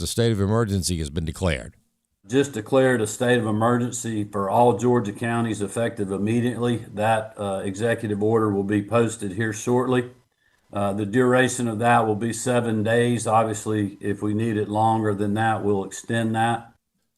A state of emergency has been declared. Just declared a state of emergency for all Georgia counties effective immediately. That executive order will be posted here shortly. The duration of that will be 7 days. Obviously, if we need it longer than that, we'll extend that.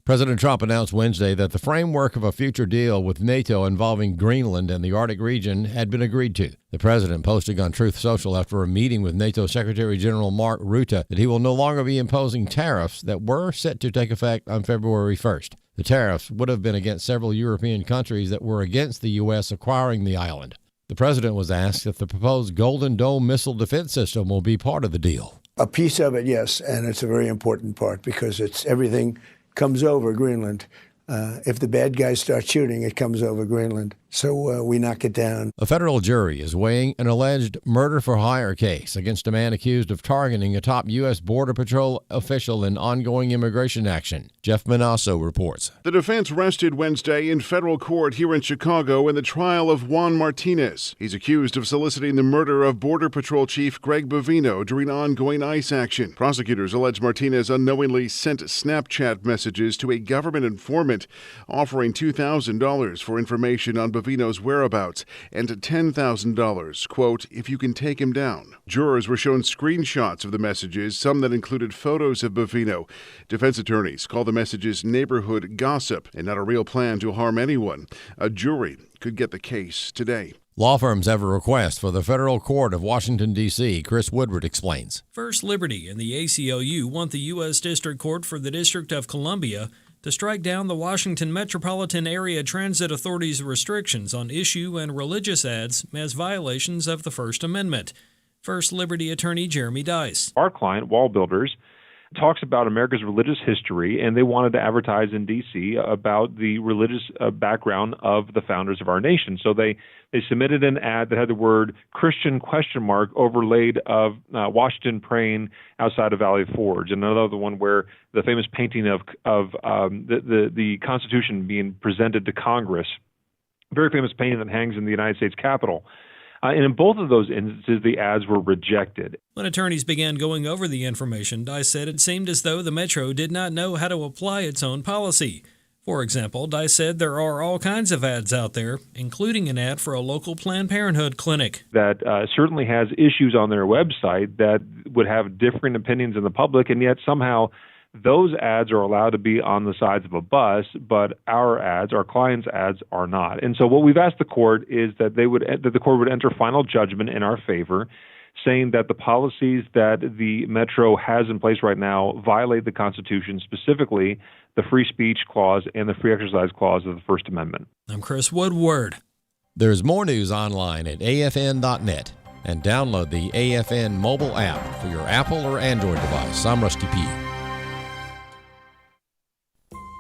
President Trump announced Wednesday that the framework of a future deal with NATO involving Greenland and the Arctic region had been agreed to. The president posted on Truth Social after a meeting with NATO Secretary General Mark Rutte that he will no longer be imposing tariffs that were set to take effect on February 1st. The tariffs would have been against several European countries that were against the U.S. acquiring the island. The president was asked if the proposed Golden Dome missile defense system will be part of the deal. A piece of it, yes, and it's a very important part because it's everything comes over Greenland. If the bad guys start shooting, it comes over Greenland. So we knock it down. A federal jury is weighing an alleged murder-for-hire case against a man accused of targeting a top U.S. Border Patrol official in ongoing immigration action. Jeff Manasso reports. The defense rested Wednesday in federal court here in Chicago in the trial of Juan Martinez. He's accused of soliciting the murder of Border Patrol Chief Greg Bovino during ongoing ICE action. Prosecutors allege Martinez unknowingly sent Snapchat messages to a government informant offering $2,000 for information on Bovino's whereabouts and $10,000, quote, if you can take him down. Jurors were shown screenshots of the messages, some that included photos of Bovino. Defense attorneys call the messages neighborhood gossip and not a real plan to harm anyone. A jury could get the case today. Law firms have a request for the Federal Court of Washington, D.C. Chris Woodward explains. First Liberty and the ACLU want the U.S. District Court for the District of Columbia to strike down the Washington Metropolitan Area Transit Authority's restrictions on issue and religious ads as violations of the First Amendment. First Liberty attorney Jeremy Dice. Our client, Wall Builders, talks about America's religious history, and they wanted to advertise in D.C. about the religious background of the founders of our nation. So they submitted an ad that had the word Christian ? Overlaid of Washington praying outside of Valley Forge, and another one where the famous painting of the Constitution being presented to Congress, very famous painting that hangs in the United States Capitol. And in both of those instances, the ads were rejected. When attorneys began going over the information, Dice said it seemed as though the Metro did not know how to apply its own policy. For example, Dice said there are all kinds of ads out there, including an ad for a local Planned Parenthood clinic. That certainly has issues on their website that would have differing opinions in the public, and yet somehow those ads are allowed to be on the sides of a bus, but our ads, our clients' ads, are not. And so what we've asked the court is that the court would enter final judgment in our favor, saying that the policies that the Metro has in place right now violate the Constitution, specifically the free speech clause and the free exercise clause of the First Amendment. I'm Chris Woodward. There's more news online at afn.net and download the AFN mobile app for your Apple or Android device. I'm Rusty P.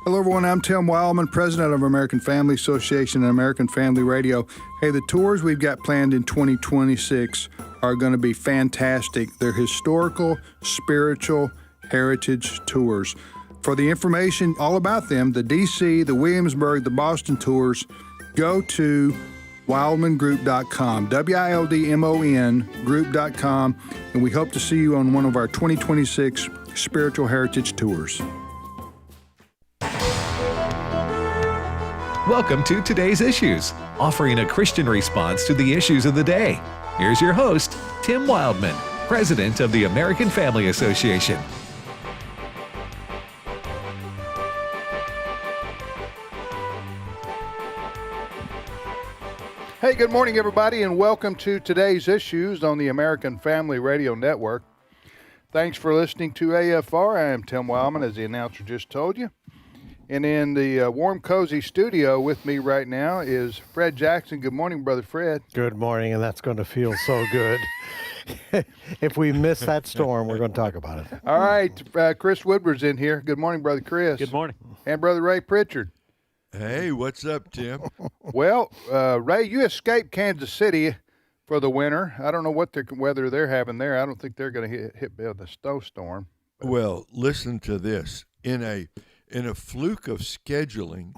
Hello, everyone. I'm Tim Wildmon, president of American Family Association and American Family Radio. Hey, the tours we've got planned in 2026 are going to be fantastic. They're historical, spiritual, heritage tours. For the information all about them, the D.C., the Williamsburg, the Boston tours, go to wildmongroup.com, WILDMON group.com, and we hope to see you on one of our 2026 spiritual heritage tours. Welcome to Today's Issues, offering a Christian response to the issues of the day. Here's your host, Tim Wildmon, president of the American Family Association. Hey, good morning, everybody, and welcome to Today's Issues on the American Family Radio Network. Thanks for listening to AFR. I am Tim Wildmon, as the announcer just told you. And in the warm, cozy studio with me right now is Fred Jackson. Good morning, Brother Fred. Good morning, and that's going to feel so good. If we miss that storm, we're going to talk about it. All right, Chris Woodward's in here. Good morning, Brother Chris. Good morning. And Brother Ray Pritchard. Hey, what's up, Tim? Well, Ray, you escaped Kansas City for the winter. I don't know what weather they're having there. I don't think they're going to hit by the snowstorm. Well, listen to this. In a fluke of scheduling,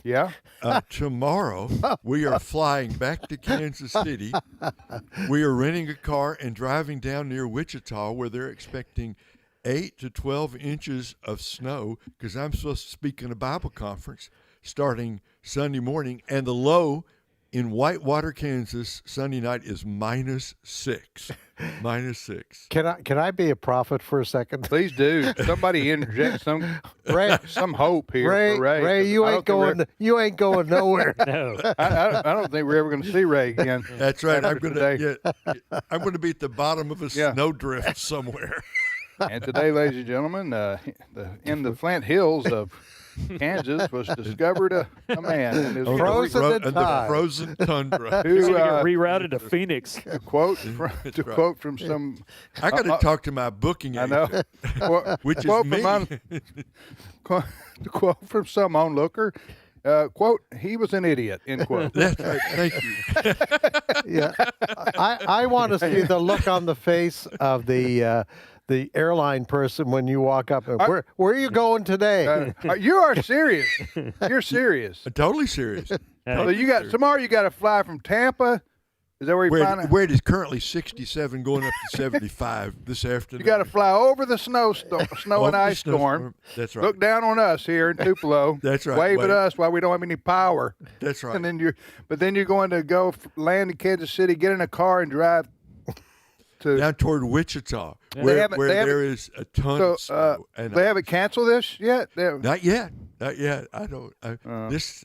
tomorrow we are flying back to Kansas City. We are renting a car and driving down near Wichita, where they're expecting 8 to 12 inches of snow because I'm supposed to speak in a Bible conference starting Sunday morning, and the low in Whitewater, Kansas, Sunday night is -6. -6. Can I be a prophet for a second? Please do. Somebody interject some hope here for Ray. Ray, you ain't going nowhere. No. I don't think we're ever going to see Ray again. That's right. I'm going today. to be at the bottom of a snowdrift somewhere. And today, ladies and gentlemen, in the Flint Hills of Kansas was discovered a man in his Frozen in the time. frozen tundra. who Get rerouted to Phoenix. to quote from some. I got to talk to my booking I agent, know. which is quote me. to quote from some onlooker. Quote, he was an idiot, end quote. That's right. Thank you. Yeah, I want to see the look on the face of the airline person when you walk up. And, where are you going today? You are serious. You're serious. Totally serious. So tomorrow you got to fly from Tampa. Is that where you find it? Where it is currently 67 going up to 75 this afternoon. You got to fly over the snow and ice storm. That's right. Look down on us here in Tupelo. That's right. Wave at us while we don't have any power. That's right. And then you're going to go land in Kansas City, get in a car, and drive down toward Wichita, Yeah. where there is a ton of snow. And they haven't canceled this yet? Not yet. Not yet. I don't.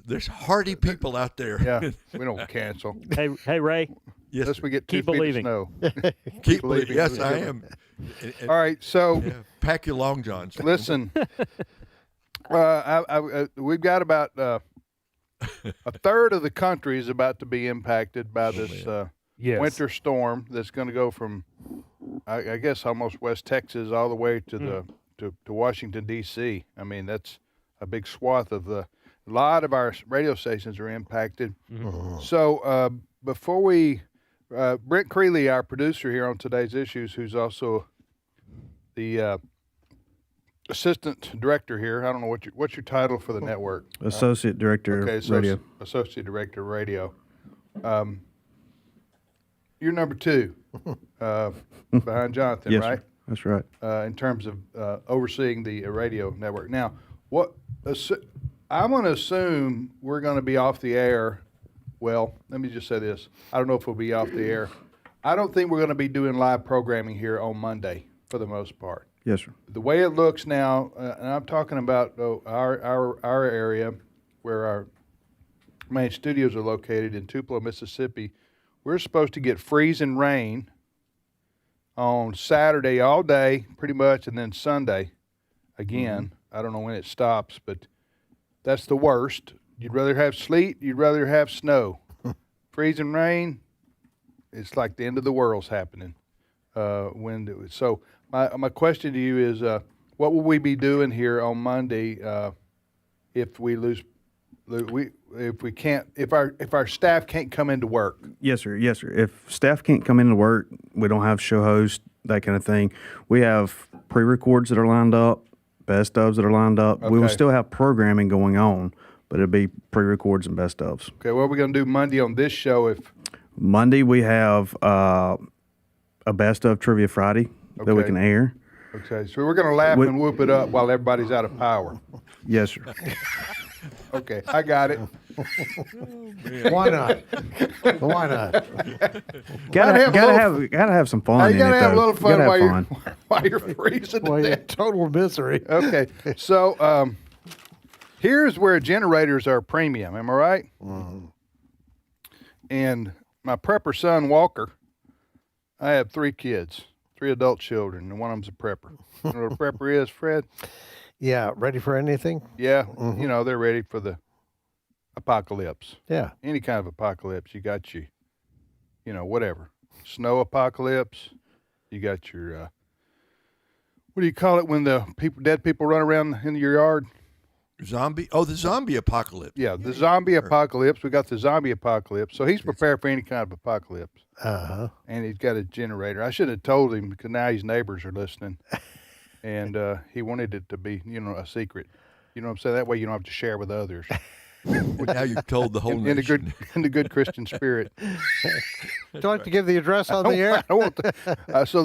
There's hardy people out there. Yeah, we don't cancel. Hey, Ray. Yes. Unless we get 2 Keep feet believing. of snow. Keep believing. Yes, I am. All right, so pack your long johns. Listen, we've got about a third of the country is about to be impacted by this winter storm that's going to go from, I guess, almost West Texas all the way to to Washington, D.C. I mean, that's a big swath of a lot of our radio stations are impacted. Mm-hmm. So before we, Brent Creeley, our producer here on today's issues, who's also the assistant director here. I don't know what's your title for the network. Associate director of radio. Associate director of radio. You're number 2 behind Jonathan, yes, right? Sir. That's right. In terms of overseeing the radio network. Now, I'm going to assume we're going to be off the air. Well, let me just say this. I don't know if we'll be off the air. I don't think we're going to be doing live programming here on Monday for the most part. Yes, sir. The way it looks now, and I'm talking about our area where our main studios are located in Tupelo, Mississippi. We're supposed to get freezing rain on Saturday all day, pretty much, and then Sunday again. Mm-hmm. I don't know when it stops, but that's the worst. You'd rather have sleet, you'd rather have snow. Freezing rain, it's like the end of the world's happening. So my question to you is, what will we be doing here on Monday if we lose? If our staff can't come into work? Yes, sir. Yes, sir. If staff can't come into work, we don't have show hosts, that kind of thing. We have pre-records that are lined up, best ofs that are lined up. Okay. We will still have programming going on, but it'll be pre-records and best ofs. Okay, what are we going to do Monday on this show? Monday we have a best of Trivia Friday that we can air. Okay, so we're going to laugh and whoop it up while everybody's out of power. Yes, sir. Okay, I got it. Why not? Why not? Gotta have some fun. You gotta have a little fun while you're freezing. Well, you're total misery. Okay, so here's where generators are premium. Am I right? Mm-hmm. And my prepper son Walker, I have 3 kids, 3 adult children, and one of them's a prepper. You know what a prepper is, Fred? Yeah, ready for anything? Yeah, mm-hmm. You know, they're ready for the apocalypse. Yeah. Any kind of apocalypse. You got whatever. Snow apocalypse. You got your, what do you call it when the dead people run around in your yard? Zombie? Oh, the zombie apocalypse. Yeah, the zombie apocalypse. We got the zombie apocalypse. So he's prepared for any kind of apocalypse. Uh-huh. And he's got a generator. I should have told him because now his neighbors are listening. And he wanted it to be, a secret. You know what I'm saying? That way you don't have to share with others. Well, now you've told the whole in nation. the good Christian spirit. Don't have to give the address on the air. I want so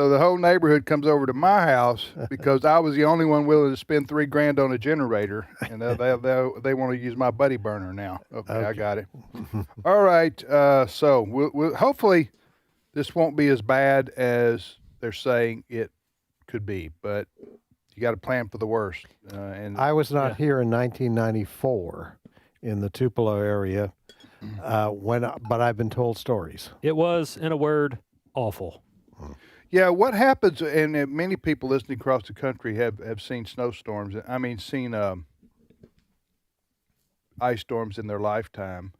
the whole neighborhood comes over to my house because I was the only one willing to spend $3,000 on a generator, and they want to use my buddy burner now. Okay, I got it. All right, so we'll hopefully this won't be as bad as they're saying it could be, but you got to plan for the worst. And I was not here in 1994 in the Tupelo area, but I've been told stories. It was, in a word, awful. Yeah, what happens, and many people listening across the country have seen snowstorms. I mean, seen ice storms in their lifetime,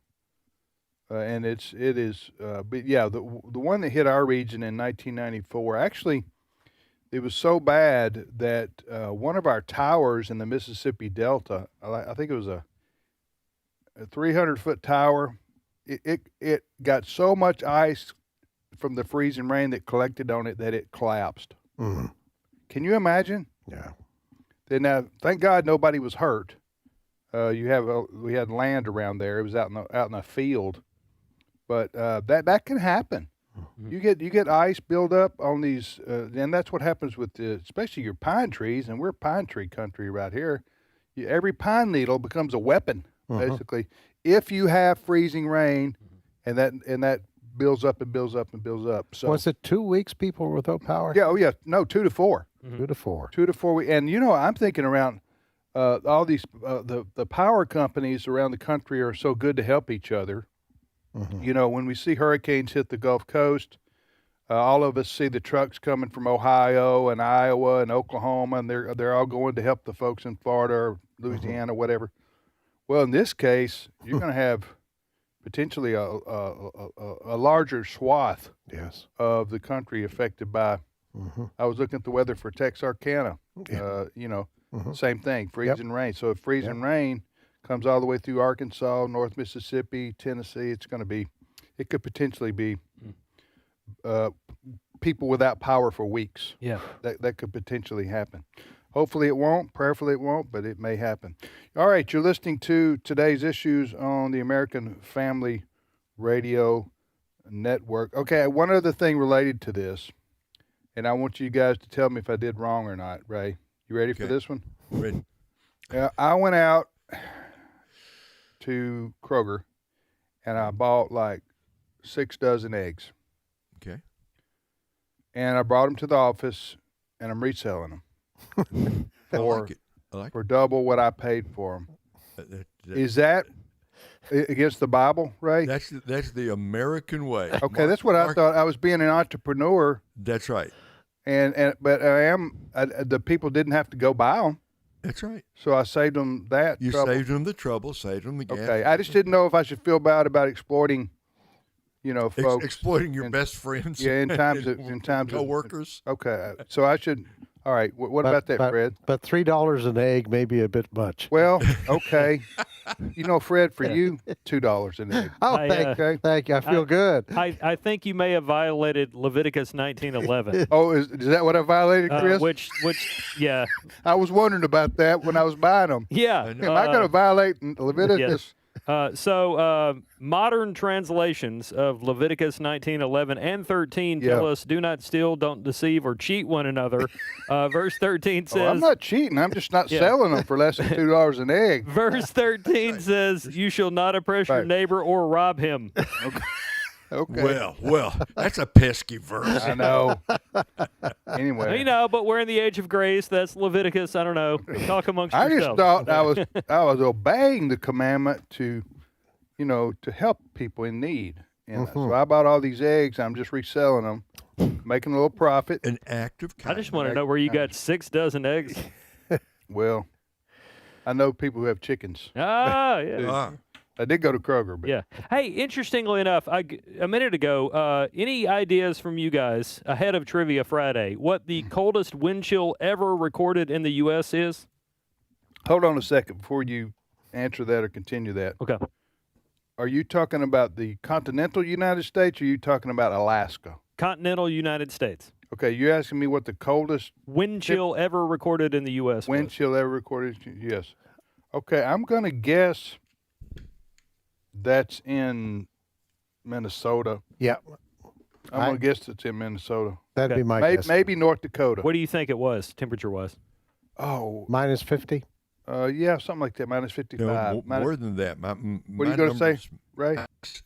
and it is. But yeah, the one that hit our region in 1994 actually. It was so bad that one of our towers in the Mississippi Delta, I think it was a 300-foot tower, it got so much ice from the freezing rain that collected on it that it collapsed. Mm-hmm. Can you imagine? Yeah. Then thank God nobody was hurt. We had land around there. It was out in a field, but that can happen. You get ice build up on these, and that's what happens with especially your pine trees. And we're pine tree country right here. Every pine needle becomes a weapon, basically, if you have freezing rain, and that builds up and builds up and builds up. So was it 2 weeks people were without power? Yeah, oh yeah, no, 2 to 4. 2 to 4. 2 to 4 weeks. And I'm thinking around all these the power companies around the country are so good to help each other. Mm-hmm. When we see hurricanes hit the Gulf Coast, all of us see the trucks coming from Ohio and Iowa and Oklahoma, and they're all going to help the folks in Florida or Louisiana, whatever. Well, in this case, you're going to have potentially a larger swath of the country affected by. I was looking at the weather for Texarkana. Same thing, freezing rain. So if freezing rain comes all the way through Arkansas, North Mississippi, Tennessee, it could potentially be people without power for weeks. Yeah. That could potentially happen. Hopefully it won't, prayerfully it won't, but it may happen. All right, you're listening to today's issues on the American Family Radio Network. Okay, one other thing related to this, and I want you guys to tell me if I did wrong or not, Ray. You ready for this one? Ready. I went out to Kroger, and I bought like 6 dozen eggs. Okay. And I brought them to the office, and I'm reselling them I like it. for double what I paid for them. Is that against the Bible, Ray? That's the American way. Okay, that's what I thought. I was being an entrepreneur. That's right. But the people didn't have to go buy them. That's right. So I saved them that You trouble. saved them the trouble, saved them the gas. Okay, I just didn't know if I should feel bad about exploiting, folks. Exploiting your best friends. Yeah, in times of coworkers. Okay, so I should. All right, what about that, Fred? But $3 an egg may be a bit much. Well, okay. Fred, for you, $2 an egg. Oh, thank you. I feel good. I think you may have violated Leviticus 19:11. Oh, is that what I violated, Chris? Which, yeah. I was wondering about that when I was buying them. Yeah. Am I going to violate Leviticus? So modern translations of Leviticus 19:11 and 13 tell us, do not steal, don't deceive, or cheat one another. Verse 13 says... I'm not cheating. I'm just not selling them for less than $2 an egg. Verse 13 says, you shall not oppress your neighbor or rob him. Okay. Well, that's a pesky verse. I know. Anyway. But we're in the age of grace. That's Leviticus. I don't know. Talk amongst I yourselves. just thought I was obeying the commandment to help people in need. And so I bought all these eggs. I'm just reselling them, making a little profit. An act of kindness. I just want to know where you got 6 dozen eggs. Well, I know people who have chickens. Ah, yeah. I did go to Kroger. But. Yeah. Hey, interestingly enough, a minute ago, any ideas from you guys ahead of Trivia Friday what the coldest wind chill ever recorded in the U.S. is? Hold on a second before you answer that or continue that. Okay. Are you talking about the continental United States or are you talking about Alaska? Continental United States. Okay, you're asking me what the coldest wind chill ever recorded in the U.S. Wind chill ever recorded? Yes. Okay, I'm going to guess that's in Minnesota. Yeah. I'm going to guess it's in Minnesota. That'd be my guess. Maybe North Dakota. What do you think it was, temperature-wise? Oh. Minus 50? Yeah, something like that, minus 55. No, more than that. What are you going to say, Ray?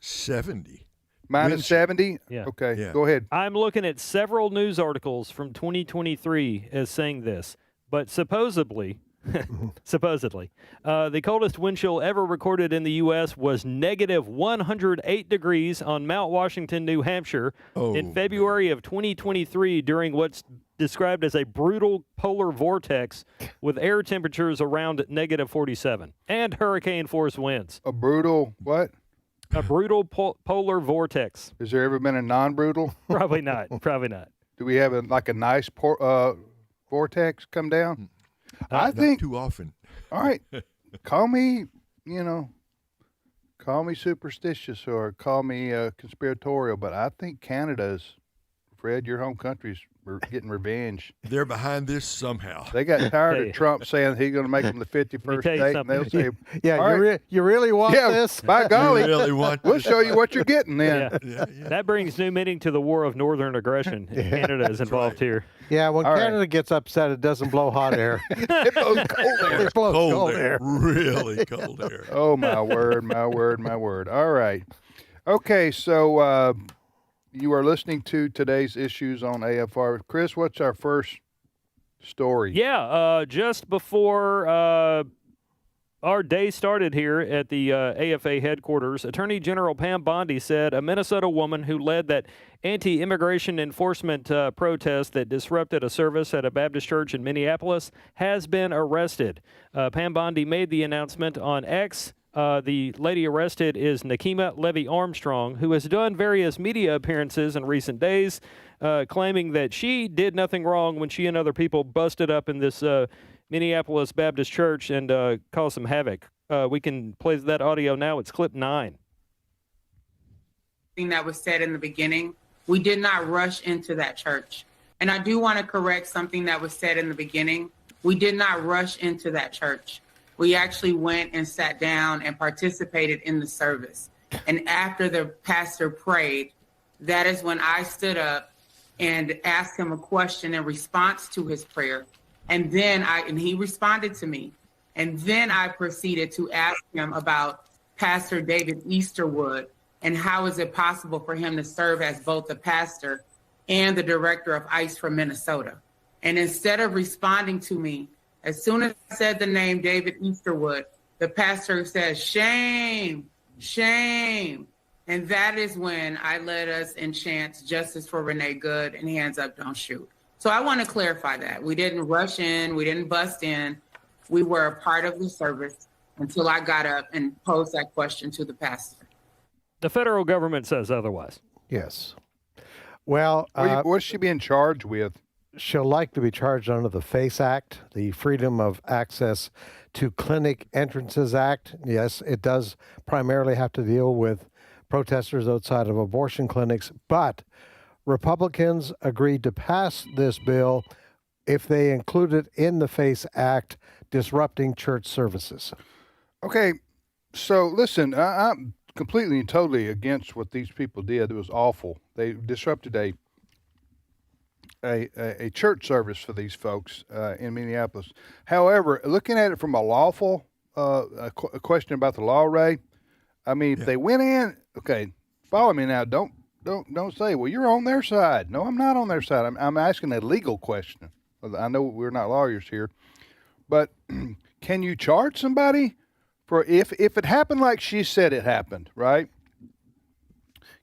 70. Minus 70? Yeah. Okay, Yeah. go ahead. I'm looking at several news articles from 2023 as saying this, but supposedly, the coldest wind chill ever recorded in the U.S. was negative 108 degrees on Mount Washington, New Hampshire in February of 2023 during what's described as a brutal polar vortex with air temperatures around negative 47 and hurricane-force winds. A brutal what? A brutal polar vortex. Has there ever been a non-brutal? Probably not. Probably not. Do we have a nice vortex come down? I think too often. All right, call me superstitious or call me conspiratorial, but I think Canada's, Fred, your home country's getting revenge. They're behind this somehow. They got tired of Trump saying he's going to make them the 51st state, and they'll say, you really want this? By golly, really want we'll show you what you're getting then. Yeah. That brings new meaning to the war of northern aggression. Canada is involved here. Yeah, when Canada gets upset, it doesn't blow hot air. It blows cold air. It blows cold air. Really cold air. Oh, my word, my word, my word. All right. Okay, so you are listening to today's issues on AFR. Chris, what's our first story? Yeah, just before our day started here at the AFA headquarters, Attorney General Pam Bondi said a Minnesota woman who led that anti-immigration enforcement protest that disrupted a service at a Baptist church in Minneapolis has been arrested. Pam Bondi made the announcement on X. The lady arrested is Nakima Levy-Armstrong, who has done various media appearances in recent days, claiming that she did nothing wrong when she and other people busted up in this Minneapolis Baptist church and caused some havoc. We can play that audio now. It's clip 9. That was said in the beginning. We did not rush into that church. And I do want to correct something that was said in the beginning. We did not rush into that church. We actually went and sat down and participated in the service. And after the pastor prayed, that is when I stood up and asked him a question in response to his prayer. And then he responded to me. And then I proceeded to ask him about Pastor David Easterwood and how is it possible for him to serve as both the pastor and the director of ICE for Minnesota. And instead of responding to me, as soon as I said the name David Easterwood, the pastor says, "Shame, shame." And that is when I led us in chants, "Justice for Renee Good" and "Hands Up, Don't Shoot." So I want to clarify that. We didn't rush in. We didn't bust in. We were a part of the service until I got up and posed that question to the pastor. The federal government says otherwise. Yes. Well, what's she being charged with? She'll like to be charged under the FACE Act, the Freedom of Access to Clinic Entrances Act. Yes, it does primarily have to deal with protesters outside of abortion clinics, but Republicans agreed to pass this bill if they include it in the FACE Act, disrupting church services. Okay, so listen, I'm completely and totally against what these people did. It was awful. They disrupted a church service for these folks in Minneapolis. However, looking at it from a lawful a question about the law, Ray, I mean, if they went in, okay, follow me now. Don't say, well, you're on their side. No, I'm not on their side. I'm asking a legal question. I know we're not lawyers here, but can you charge somebody for if it happened like she said it happened, right?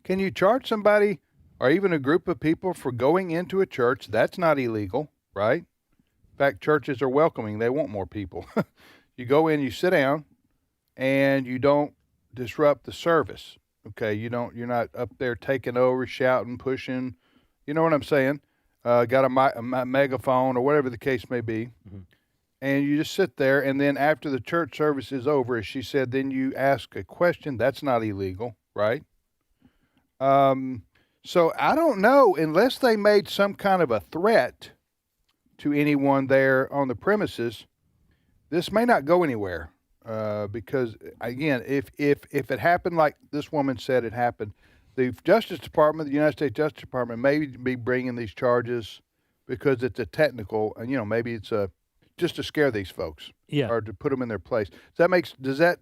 Can you charge somebody or even a group of people for going into a church? That's not illegal, right? In fact, churches are welcoming. They want more people. You go in, you sit down, and you don't disrupt the service. Okay, you're not up there taking over, shouting, pushing. You know what I'm saying? Got a megaphone or whatever the case may be. Mm-hmm. And you just sit there, and then after the church service is over, as she said, then you ask a question. That's not illegal, right? So I don't know, unless they made some kind of a threat to anyone there on the premises, this may not go anywhere. because again, if it happened like this woman said it happened, the Justice Department, the United States Justice Department, may be bringing these charges because it's a technical, and maybe it's just to scare these folks, or to put them in their place. Does that,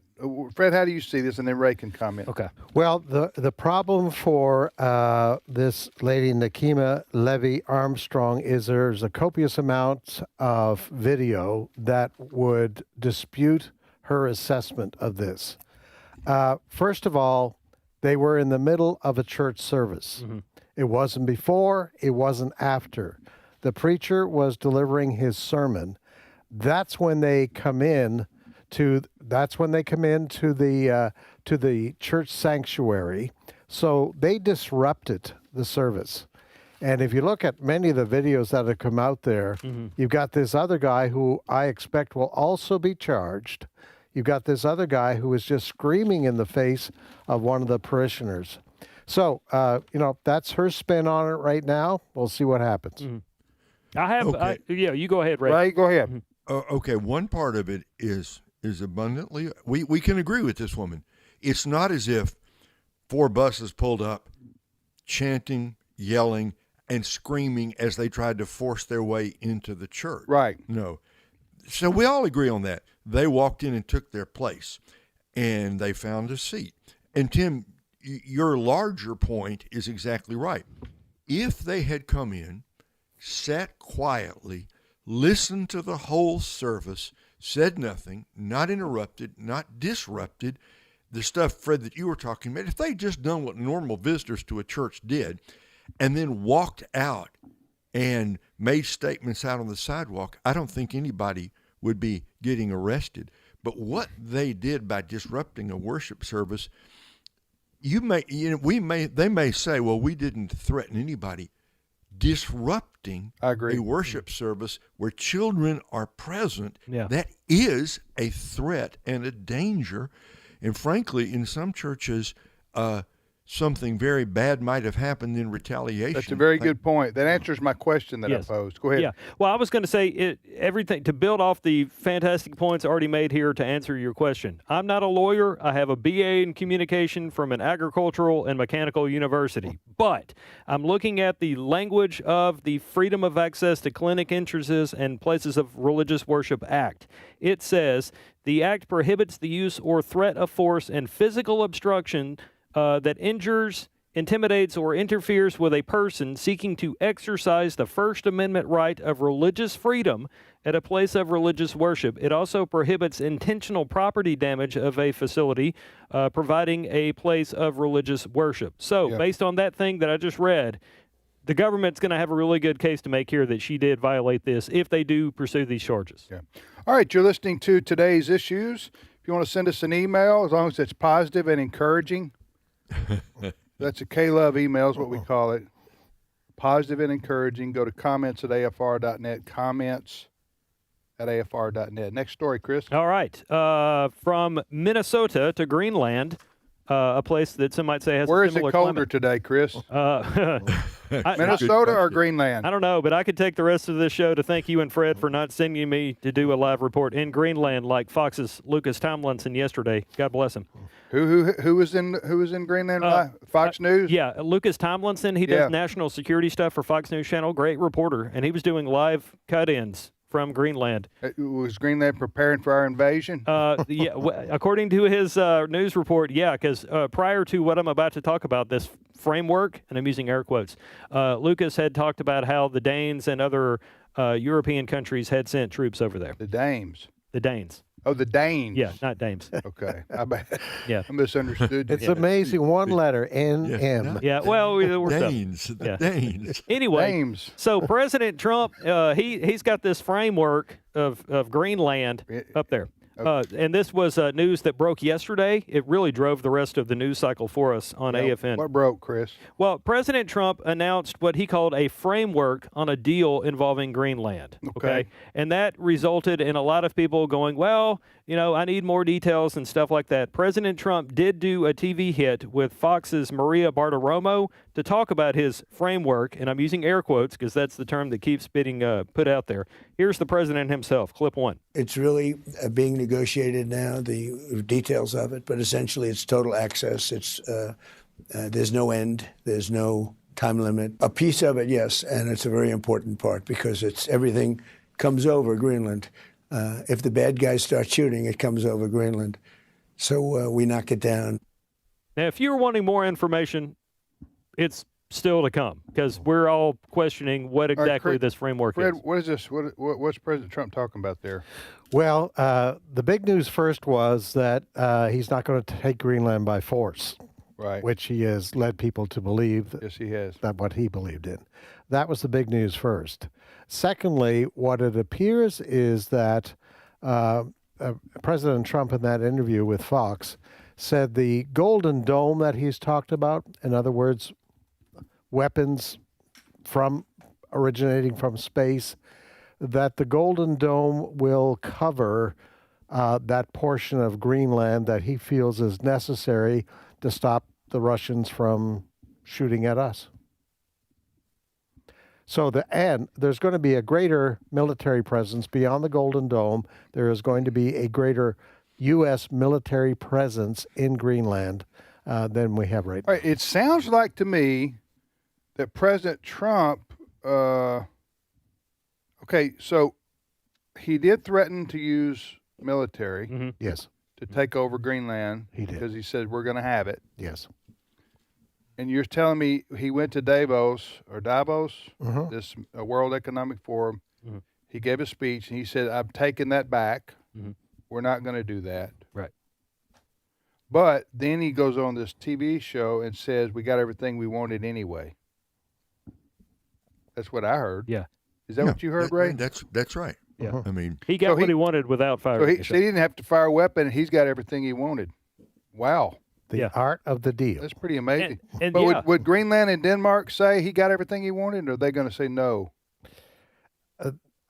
Fred? How do you see this? And then Ray can comment. Okay. Well, the problem for this lady Nakima Levy Armstrong is there's a copious amount of video that would dispute her assessment of this. First of all, they were in the middle of a church service. Mm-hmm. It wasn't before, it wasn't after. The preacher was delivering his sermon. That's when they come in to the church sanctuary. So they disrupted the service. And if you look at many of the videos that have come out there, you've got this other guy who I expect will also be charged. You've got this other guy who is just screaming in the face of one of the parishioners. So, that's her spin on it right now. We'll see what happens. Mm-hmm. You go ahead, Ray. Ray, go ahead. Mm-hmm. Okay, one part of it is abundantly, we can agree with this woman. It's not as if 4 buses pulled up, chanting, yelling, and screaming as they tried to force their way into the church. Right. No. So we all agree on that. They walked in and took their place, and they found a seat. And Tim, your larger point is exactly right. If they had come in, sat quietly, listened to the whole service, said nothing, not interrupted, not disrupted, the stuff, Fred, that you were talking about, if they'd just done what normal visitors to a church did, and then walked out and made statements out on the sidewalk, I don't think anybody would be getting arrested. But what they did by disrupting a worship service, they may say, well, we didn't threaten anybody. Disrupting a worship service where children are present, that is a threat and a danger. And frankly, in some churches, something very bad might have happened in retaliation. That's a very good point. That answers my question that I posed. Go ahead. Yeah. Well, I was going to say everything to build off the fantastic points already made here to answer your question. I'm not a lawyer. I have a BA in communication from an agricultural and mechanical university. But I'm looking at the language of the Freedom of Access to Clinic Entrances and Places of Religious Worship Act. It says the act prohibits the use or threat of force and physical obstruction that injures, intimidates, or interferes with a person seeking to exercise the First Amendment right of religious freedom at a place of religious worship. It also prohibits intentional property damage of a facility providing a place of religious worship. So, based on that thing that I just read, the government's going to have a really good case to make here that she did violate this if they do pursue these charges. Yeah. All right, you're listening to Today's Issues. If you want to send us an email, as long as it's positive and encouraging, that's a K-Love email is what we call it. Positive and encouraging. Go to comments@afr.net. Comments@afr.net. Next story, Chris. All right. From Minnesota to Greenland, a place that some might say has Where a similar is it colder climate. today, Chris? Minnesota or Greenland? I don't know, but I could take the rest of this show to thank you and Fred for not sending me to do a live report in Greenland like Fox's Lucas Tomlinson yesterday. God bless him. Who was in Greenland? Fox News? Yeah, Lucas Tomlinson. He does national security stuff for Fox News Channel. Great reporter, and he was doing live cut-ins from Greenland. Was Greenland preparing for our invasion? According to his news report, because prior to what I'm about to talk about, this framework, and I'm using air quotes, Lucas had talked about how the Danes and other European countries had sent troops over there. The Danes? The Danes. Oh, the Danes. Yeah, not Dames. Okay. I misunderstood. It's amazing. One letter, N-M. Yeah, well, we're Danes. The Danes. Anyway, Danes. So President Trump, he's got this framework of Greenland up there. And this was news that broke yesterday. It really drove the rest of the news cycle for us on AFN. What broke, Chris? Well, President Trump announced what he called a framework on a deal involving Greenland. Okay. And that resulted in a lot of people going, well, I need more details and stuff like that. President Trump did do a TV hit with Fox's Maria Bartiromo to talk about his framework, and I'm using air quotes because that's the term that keeps being put out there. Here's the president himself, clip one. It's really being negotiated now, the details of it, but essentially it's total access. It's there's no end. There's no time limit. A piece of it, yes, and it's a very important part because it's everything comes over Greenland. If the bad guys start shooting, it comes over Greenland. So we knock it down. Now, if you're wanting more information, it's still to come because we're all questioning what exactly this framework Fred, is. what is this? What's President Trump talking about there? Well, the big news first was that he's not going to take Greenland by force, Right. which he has led people to believe. Yes, he has. That what he believed in. That was the big news first. Secondly, what it appears is that President Trump in that interview with Fox said the Golden Dome that he's talked about, in other words, weapons from originating from space, that the Golden Dome will cover that portion of Greenland that he feels is necessary to stop the Russians from shooting at us. So there's going to be a greater military presence beyond the Golden Dome. There is going to be a greater U.S. military presence in Greenland than we have right now. All right, it sounds like to me that President Trump, okay, so he did threaten to use military Yes, to take over Greenland. He did. Because he said, we're going to have it. yes. And you're telling me he went to Davos, this World Economic Forum. He gave a speech, and he said, I'm taking that back. We're not going to do that. Right. But then he goes on this TV show and says, we got everything we wanted anyway. That's what I heard. Yeah. Is that what you heard, Ray? That's right. Yeah. I mean, He got what he wanted without So firing. he didn't have to fire a weapon, and he's got everything he wanted. Wow. The art of the deal. That's pretty amazing. And But yeah. would Greenland and Denmark say he got everything he wanted, or are they going to say no?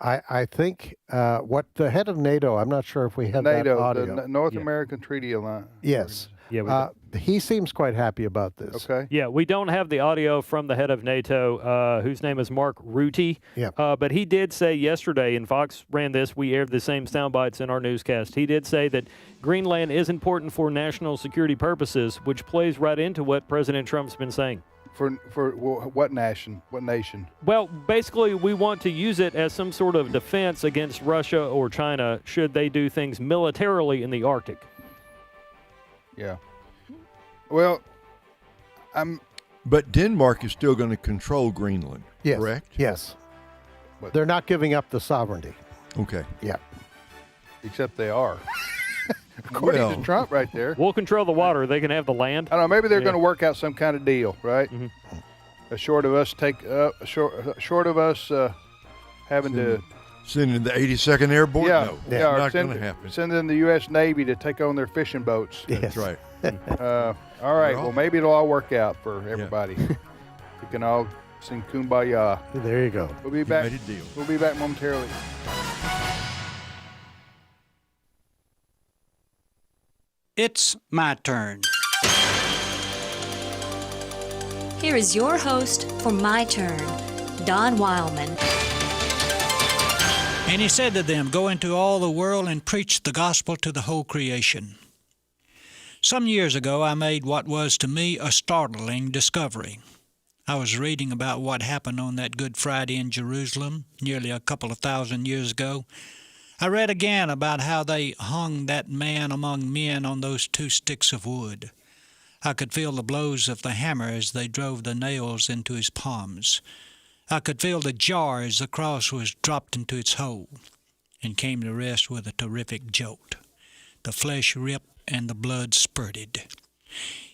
I think what the head of NATO, I'm not sure if we have that NATO, audio. the North American Treaty Alliance. Yes. Yeah, he seems quite happy about this. Okay. Yeah, we don't have the audio from the head of NATO, whose name is Mark Rutte. Yeah. But he did say yesterday, and Fox ran this, we aired the same sound bites in our newscast. He did say that Greenland is important for national security purposes, which plays right into what President Trump's been saying. For what nation? What nation? Well, basically, we want to use it as some sort of defense against Russia or China should they do things militarily in the Arctic. Yeah. Well, but Denmark is still going to control Greenland, Yes. correct? Yes. They're not giving up the sovereignty. Okay. Yeah. Except they are. According to Trump right there. We'll control the water. They can have the land. I don't know. Maybe they're going to work out some kind of deal, right? Short of us having to send in the 82nd Airborne. No, not going to happen. Send in the U.S. Navy to take on their fishing boats. That's right. All right. Well, maybe it'll all work out for everybody. We can all sing Kumbaya. There you go. We'll be back. Made a deal. We'll be back momentarily. It's my turn. Here is your host for My Turn, Don Wildmon. And he said to them, go into all the world and preach the gospel to the whole creation. Some years ago, I made what was to me a startling discovery. I was reading about what happened on that Good Friday in Jerusalem nearly a couple of thousand years ago. I read again about how they hung that man among men on those 2 sticks of wood. I could feel the blows of the hammer as they drove the nails into his palms. I could feel the jar as the cross was dropped into its hole, and came to rest with a terrific jolt. The flesh ripped and the blood spurted.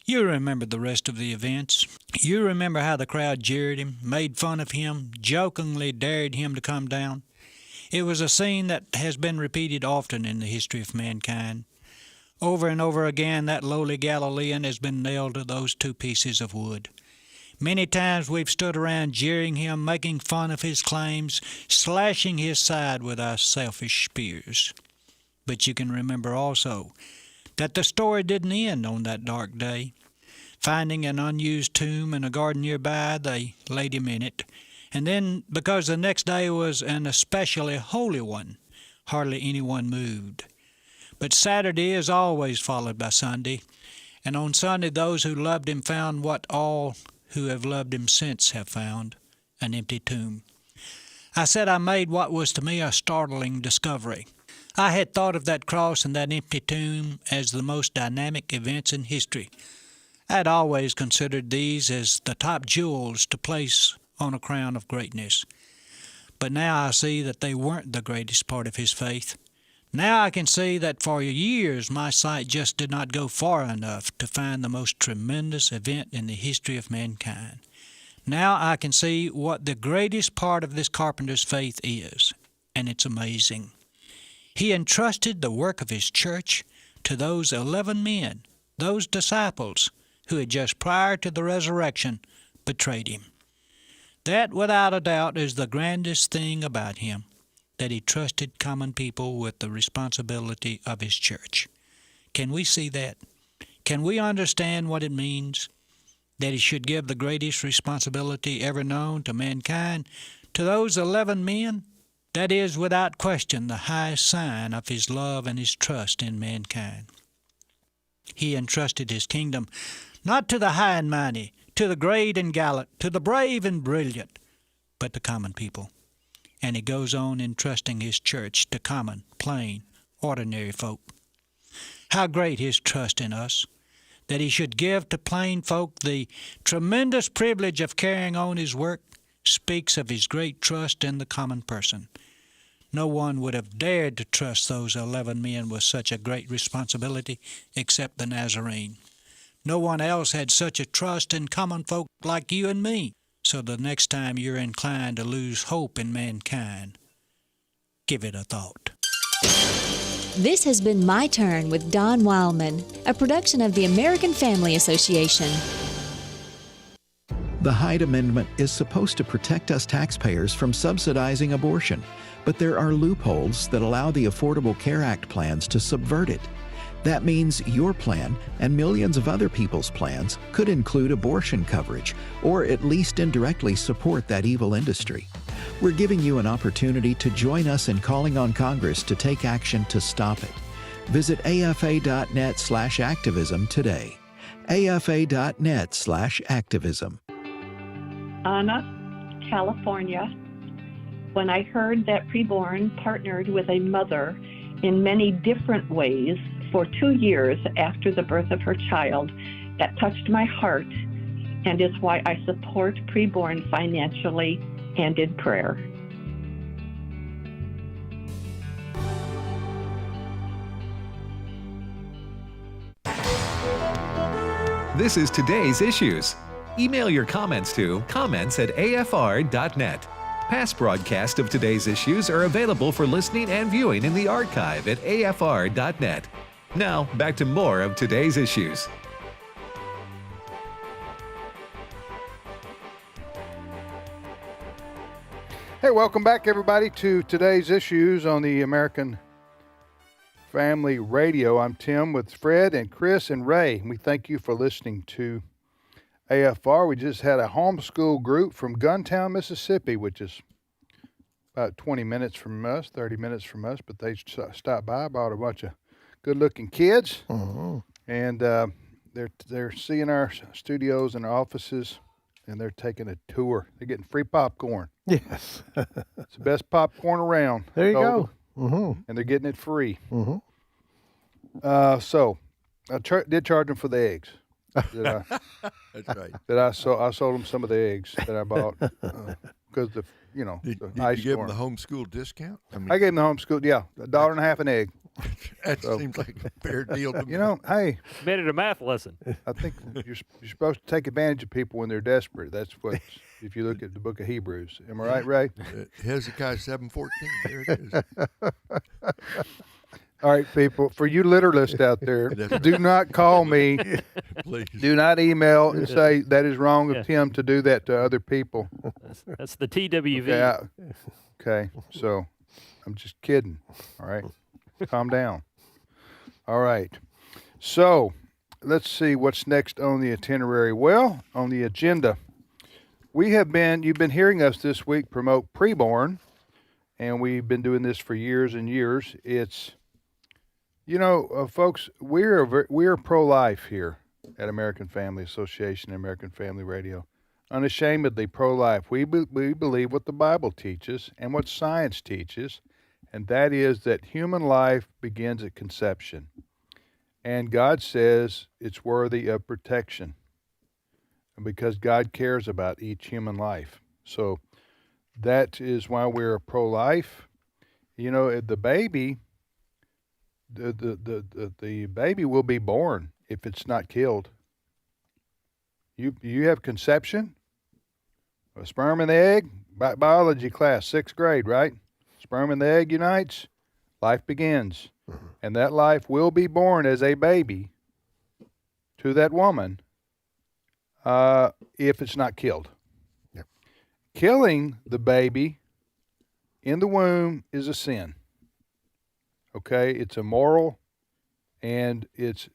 You remember the rest of the events. You remember how the crowd jeered him, made fun of him, jokingly dared him to come down. It was a scene that has been repeated often in the history of mankind. Over and over again, that lowly Galilean has been nailed to those 2 pieces of wood. Many times we've stood around jeering him, making fun of his claims, slashing his side with our selfish spears. But you can remember also that the story didn't end on that dark day. Finding an unused tomb in a garden nearby, they laid him in it. And then, because the next day was an especially holy one, hardly anyone moved. But Saturday is always followed by Sunday, and on Sunday those who loved him found what all who have loved him since have found, an empty tomb. I said I made what was to me a startling discovery. I had thought of that cross and that empty tomb as the most dynamic events in history. I had always considered these as the top jewels to place on a crown of greatness. But now I see that they weren't the greatest part of his faith. Now I can see that for years my sight just did not go far enough to find the most tremendous event in the history of mankind. Now I can see what the greatest part of this carpenter's faith is, and it's amazing. He entrusted the work of his church to those 11 men, those disciples, who had just prior to the resurrection betrayed him. That, without a doubt, is the grandest thing about him, that he trusted common people with the responsibility of his church. Can we see that? Can we understand what it means? That he should give the greatest responsibility ever known to mankind to those 11 men? That is, without question, the highest sign of his love and his trust in mankind. He entrusted his kingdom not to the high and mighty, to the great and gallant, to the brave and brilliant, but to common people. And he goes on entrusting his church to common, plain, ordinary folk. How great his trust in us, that he should give to plain folk the tremendous privilege of carrying on his work, speaks of his great trust in the common person. No one would have dared to trust those 11 men with such a great responsibility except the Nazarene. No one else had such a trust in common folk like you and me. So the next time you're inclined to lose hope in mankind, give it a thought. This has been My Turn with Don Wildmon, a production of the American Family Association. The Hyde Amendment is supposed to protect us taxpayers from subsidizing abortion, but there are loopholes that allow the Affordable Care Act plans to subvert it. That means your plan and millions of other people's plans could include abortion coverage, or at least indirectly support that evil industry. We're giving you an opportunity to join us in calling on Congress to take action to stop it. Visit afa.net/activism today. afa.net/activism. Anna, California. When I heard that Preborn partnered with a mother in many different ways for 2 years after the birth of her child, that touched my heart and is why I support Preborn financially and in prayer. This is Today's Issues. Email your comments to comments@afr.net. Past broadcasts of Today's Issues are available for listening and viewing in the archive at afr.net. Now, back to more of Today's Issues. Hey, welcome back, everybody, to Today's Issues on the American Family Radio. I'm Tim with Fred and Chris and Ray. We thank you for listening to AFR. We just had a homeschool group from Guntown, Mississippi, which is about 20 minutes from us, 30 minutes from us, but they stopped by, brought a bunch of good-looking kids, and they're seeing our studios and our offices, and they're taking a tour. They're getting free popcorn. Yes. It's the best popcorn around. There you go. And they're getting it free. So I did charge them for the eggs. That's right. I sold them some of the eggs that I bought because the Did ice you give storm. them the homeschool discount? I gave them the homeschool, yeah, $1.50 an egg. That seems like a fair deal to me. Hey. Made it a math lesson. I think you're supposed to take advantage of people when they're desperate. That's what, if you look at the book of Hebrews. Am I right, Ray? Hezekiah 7:14. There it is. All right, people, for you literalists out there, do not call me. Please. Do not email and say that is wrong of Tim to do that to other people. That's the TWV. Okay, so I'm just kidding. All right, calm down. All right, so let's see what's next on the itinerary. Well, on the agenda, you've been hearing us this week promote preborn, and we've been doing this for years and years. It's, folks, we're pro-life here at American Family Association and American Family Radio. Unashamedly pro-life. We believe what the Bible teaches and what science teaches, and that is that human life begins at conception. And God says it's worthy of protection because God cares about each human life. So that is why we're pro-life. The baby, the baby will be born if it's not killed. You have conception, a sperm and the egg, biology class, 6th grade, right? Sperm and the egg unites, life begins. Mm-hmm. And that life will be born as a baby to that woman if it's not killed. Yep. Killing the baby in the womb is a sin. Okay, it's immoral, and it's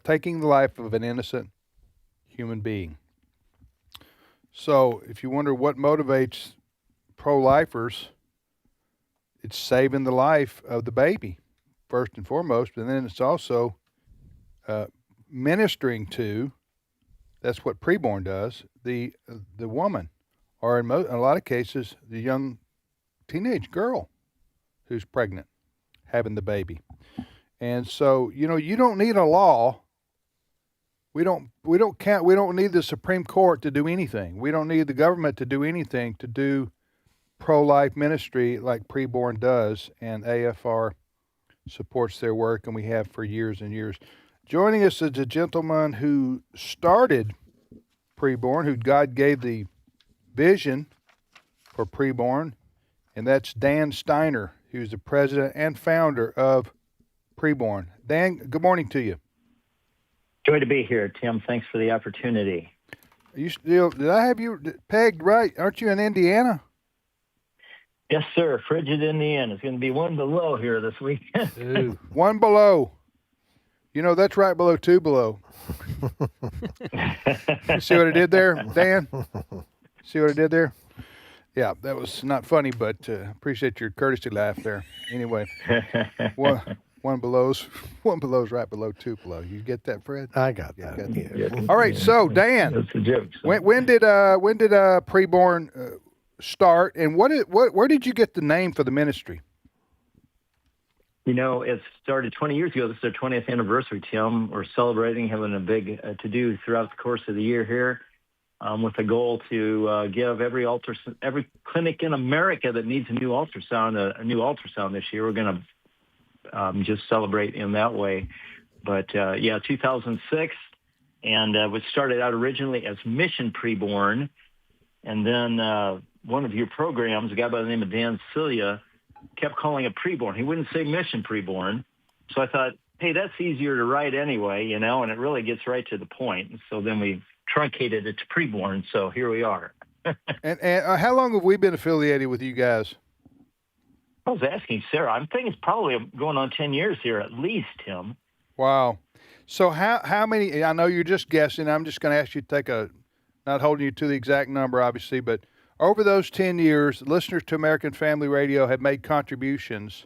taking the life of an innocent human being. So if you wonder what motivates pro-lifers, it's saving the life of the baby, first and foremost, and then it's also ministering to, that's what preborn does, the woman, or in a lot of cases, the young teenage girl who's pregnant, having the baby. And so, you don't need a law. We don't need the Supreme Court to do anything. We don't need the government to do anything to do pro-life ministry like preborn does, and AFR supports their work, and we have for years and years. Joining us is a gentleman who started preborn, who God gave the vision for preborn, and that's Dan Steiner, who's the president and founder of preborn. Dan, good morning to you. Joy to be here, Tim. Thanks for the opportunity. Did I have you pegged right? Aren't you in Indiana? Yes, sir. Frigid, Indiana. It's going to be 1 below here this weekend. Ooh, 1 below. That's right below 2 below. You see what I did there, Dan? See what I did there? Yeah, that was not funny, but appreciate your courtesy laugh there. Anyway, one below's right below 2 below. You get that, Fred? I got that. Yeah. All right, so Dan, that's a joke. So. When did preborn start, and where did you get the name for the ministry? It started 20 years ago. This is our 20th anniversary, Tim. We're celebrating, having a big to-do throughout the course of the year here, with a goal to give every clinic in America that needs a new ultrasound this year. We're going to just celebrate in that way. But 2006, and it started out originally as Mission Preborn, and then one of your programs, a guy by the name of Dan Cilia, kept calling it preborn. He wouldn't say Mission Preborn. So I thought, hey, that's easier to write anyway, and it really gets right to the point. And so then we truncated it to preborn. So here we are. And how long have we been affiliated with you guys? I was asking Sarah. I'm thinking it's probably going on 10 years here at least, Tim. Wow. So how many, I know you're just guessing. I'm just going to ask you to not holding you to the exact number, obviously, but over those 10 years, listeners to American Family Radio have made contributions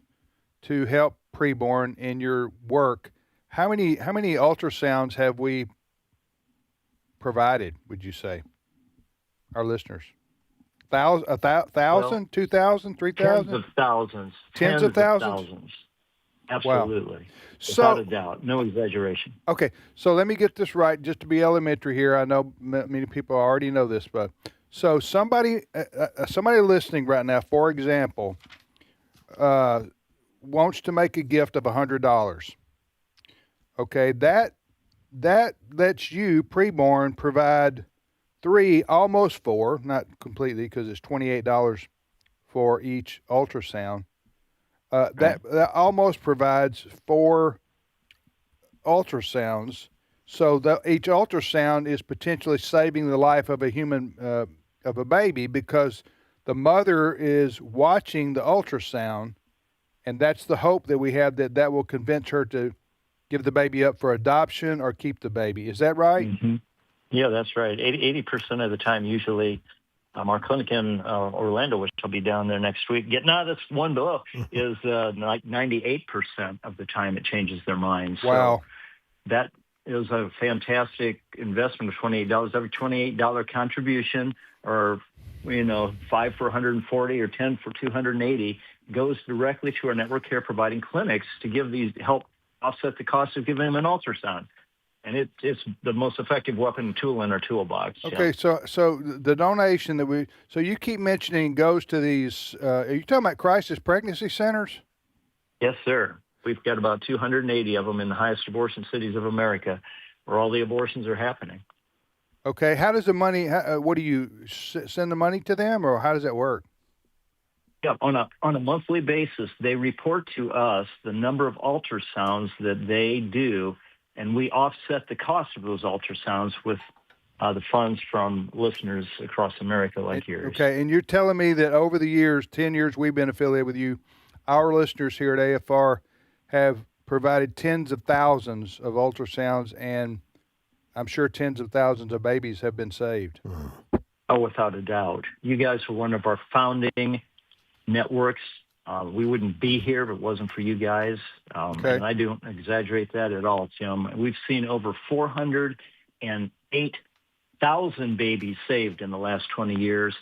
to help preborn in your work. How many ultrasounds have we provided, would you say, our listeners? 1,000, 2,000, 3,000? Tens of thousands. Tens of thousands? Absolutely. Wow. Without a doubt. No exaggeration. Okay, so let me get this right, just to be elementary here. I know many people already know this, but so somebody listening right now, for example, wants to make a gift of $100. Okay, that lets you, preborn, provide 3, almost 4, not completely because it's $28 for each ultrasound. That almost provides 4 ultrasounds. So each ultrasound is potentially saving the life of a human, of a baby, because the mother is watching the ultrasound, and that's the hope that we have, that will convince her to give the baby up for adoption or keep the baby. Is that right? Mm-hmm. Yeah, that's right. 80% of the time, usually, our clinic in Orlando, which I'll be down there next week, getting out of this one book, is like 98% of the time it changes their minds. Wow. So that is a fantastic investment of $28. Every $28 contribution, or 5 for 140 or 10 for 280, goes directly to our network care providing clinics to give these help offset the cost of giving them an ultrasound. And it's the most effective weapon and tool in our toolbox. Okay, so the donation that so you keep mentioning goes to these, are you talking about crisis pregnancy centers? Yes, sir. We've got about 280 of them in the highest abortion cities of America where all the abortions are happening. Okay, how does the money, what do you send the money to them, or how does that work? Yeah, on a monthly basis, they report to us the number of ultrasounds that they do, and we offset the cost of those ultrasounds with the funds from listeners across America like yours. Okay, and you're telling me that over the years, 10 years we've been affiliated with you, our listeners here at AFR have provided tens of thousands of ultrasounds, and I'm sure tens of thousands of babies have been saved. Oh, without a doubt. You guys were one of our founding networks. We wouldn't be here if it wasn't for you guys. Okay. And I don't exaggerate that at all, Tim. We've seen over 408,000 babies saved in the last 20 years.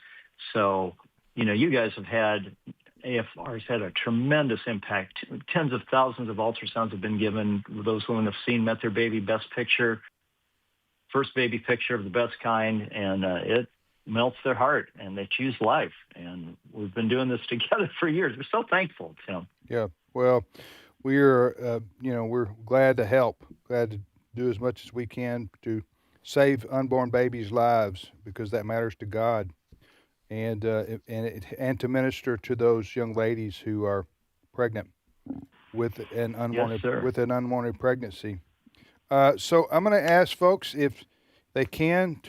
So, you guys have had, AFR's had a tremendous impact. Tens of thousands of ultrasounds have been given. Those women have seen, met their baby best picture, first baby picture of the best kind, and it melts their heart, and they choose life. And we've been doing this together for years. We're so thankful, Tim. Yeah, well, we're glad to help, glad to do as much as we can to save unborn babies' lives, because that matters to God, and to minister to those young ladies who are pregnant with an unwanted pregnancy. So I'm going to ask folks if they can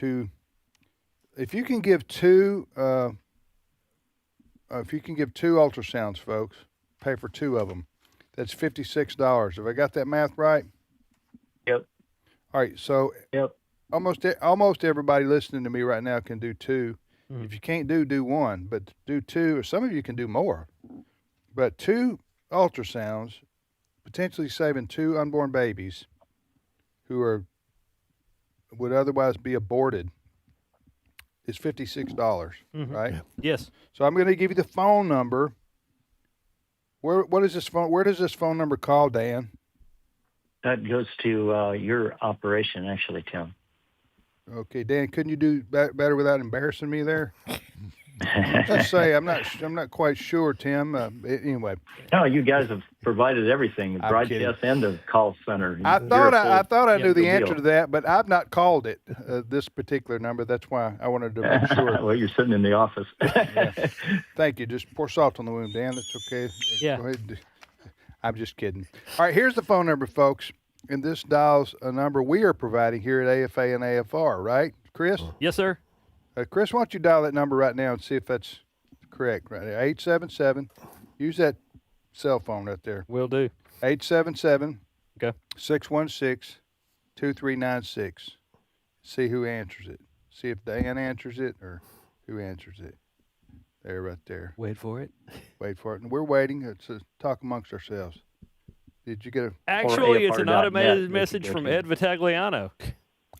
if you can give two ultrasounds, folks, pay for two of them. That's $56. Have I got that math right? Yep. All right. So yep. Almost everybody listening to me right now can do two. Mm-hmm. If you can't do one, but do two, or some of you can do more. But two ultrasounds, potentially saving two unborn babies who would otherwise be aborted, is $56, right? Yes. So I'm going to give you the phone number. Where does this phone number call, Dan? That goes to your operation, actually, Tim. Okay, Dan, couldn't you do better without embarrassing me there? Just say I'm not quite sure, Tim. Anyway. No, you guys have provided everything, the broadcast and the call center. I thought I knew the answer to that, but I've not called it, this particular number. That's why I wanted to make sure. Well, you're sitting in the office. Yeah. Thank you. Just pour salt on the wound, Dan. That's okay. Yeah. Go ahead. I'm just kidding. All right, here's the phone number, folks. And this dials a number we are providing here at AFA and AFR, right, Chris? Yes, sir. Chris, why don't you dial that number right now and see if that's correct right there. 877. Use that cell phone right there. Will do. 877. Okay. 616-2396. See who answers it. See if Dan answers it or who answers it. There, right there. Wait for it. Wait for it. And we're waiting. It's a talk amongst ourselves. Did you get a... Actually, it's an automated message from Ed Vitagliano.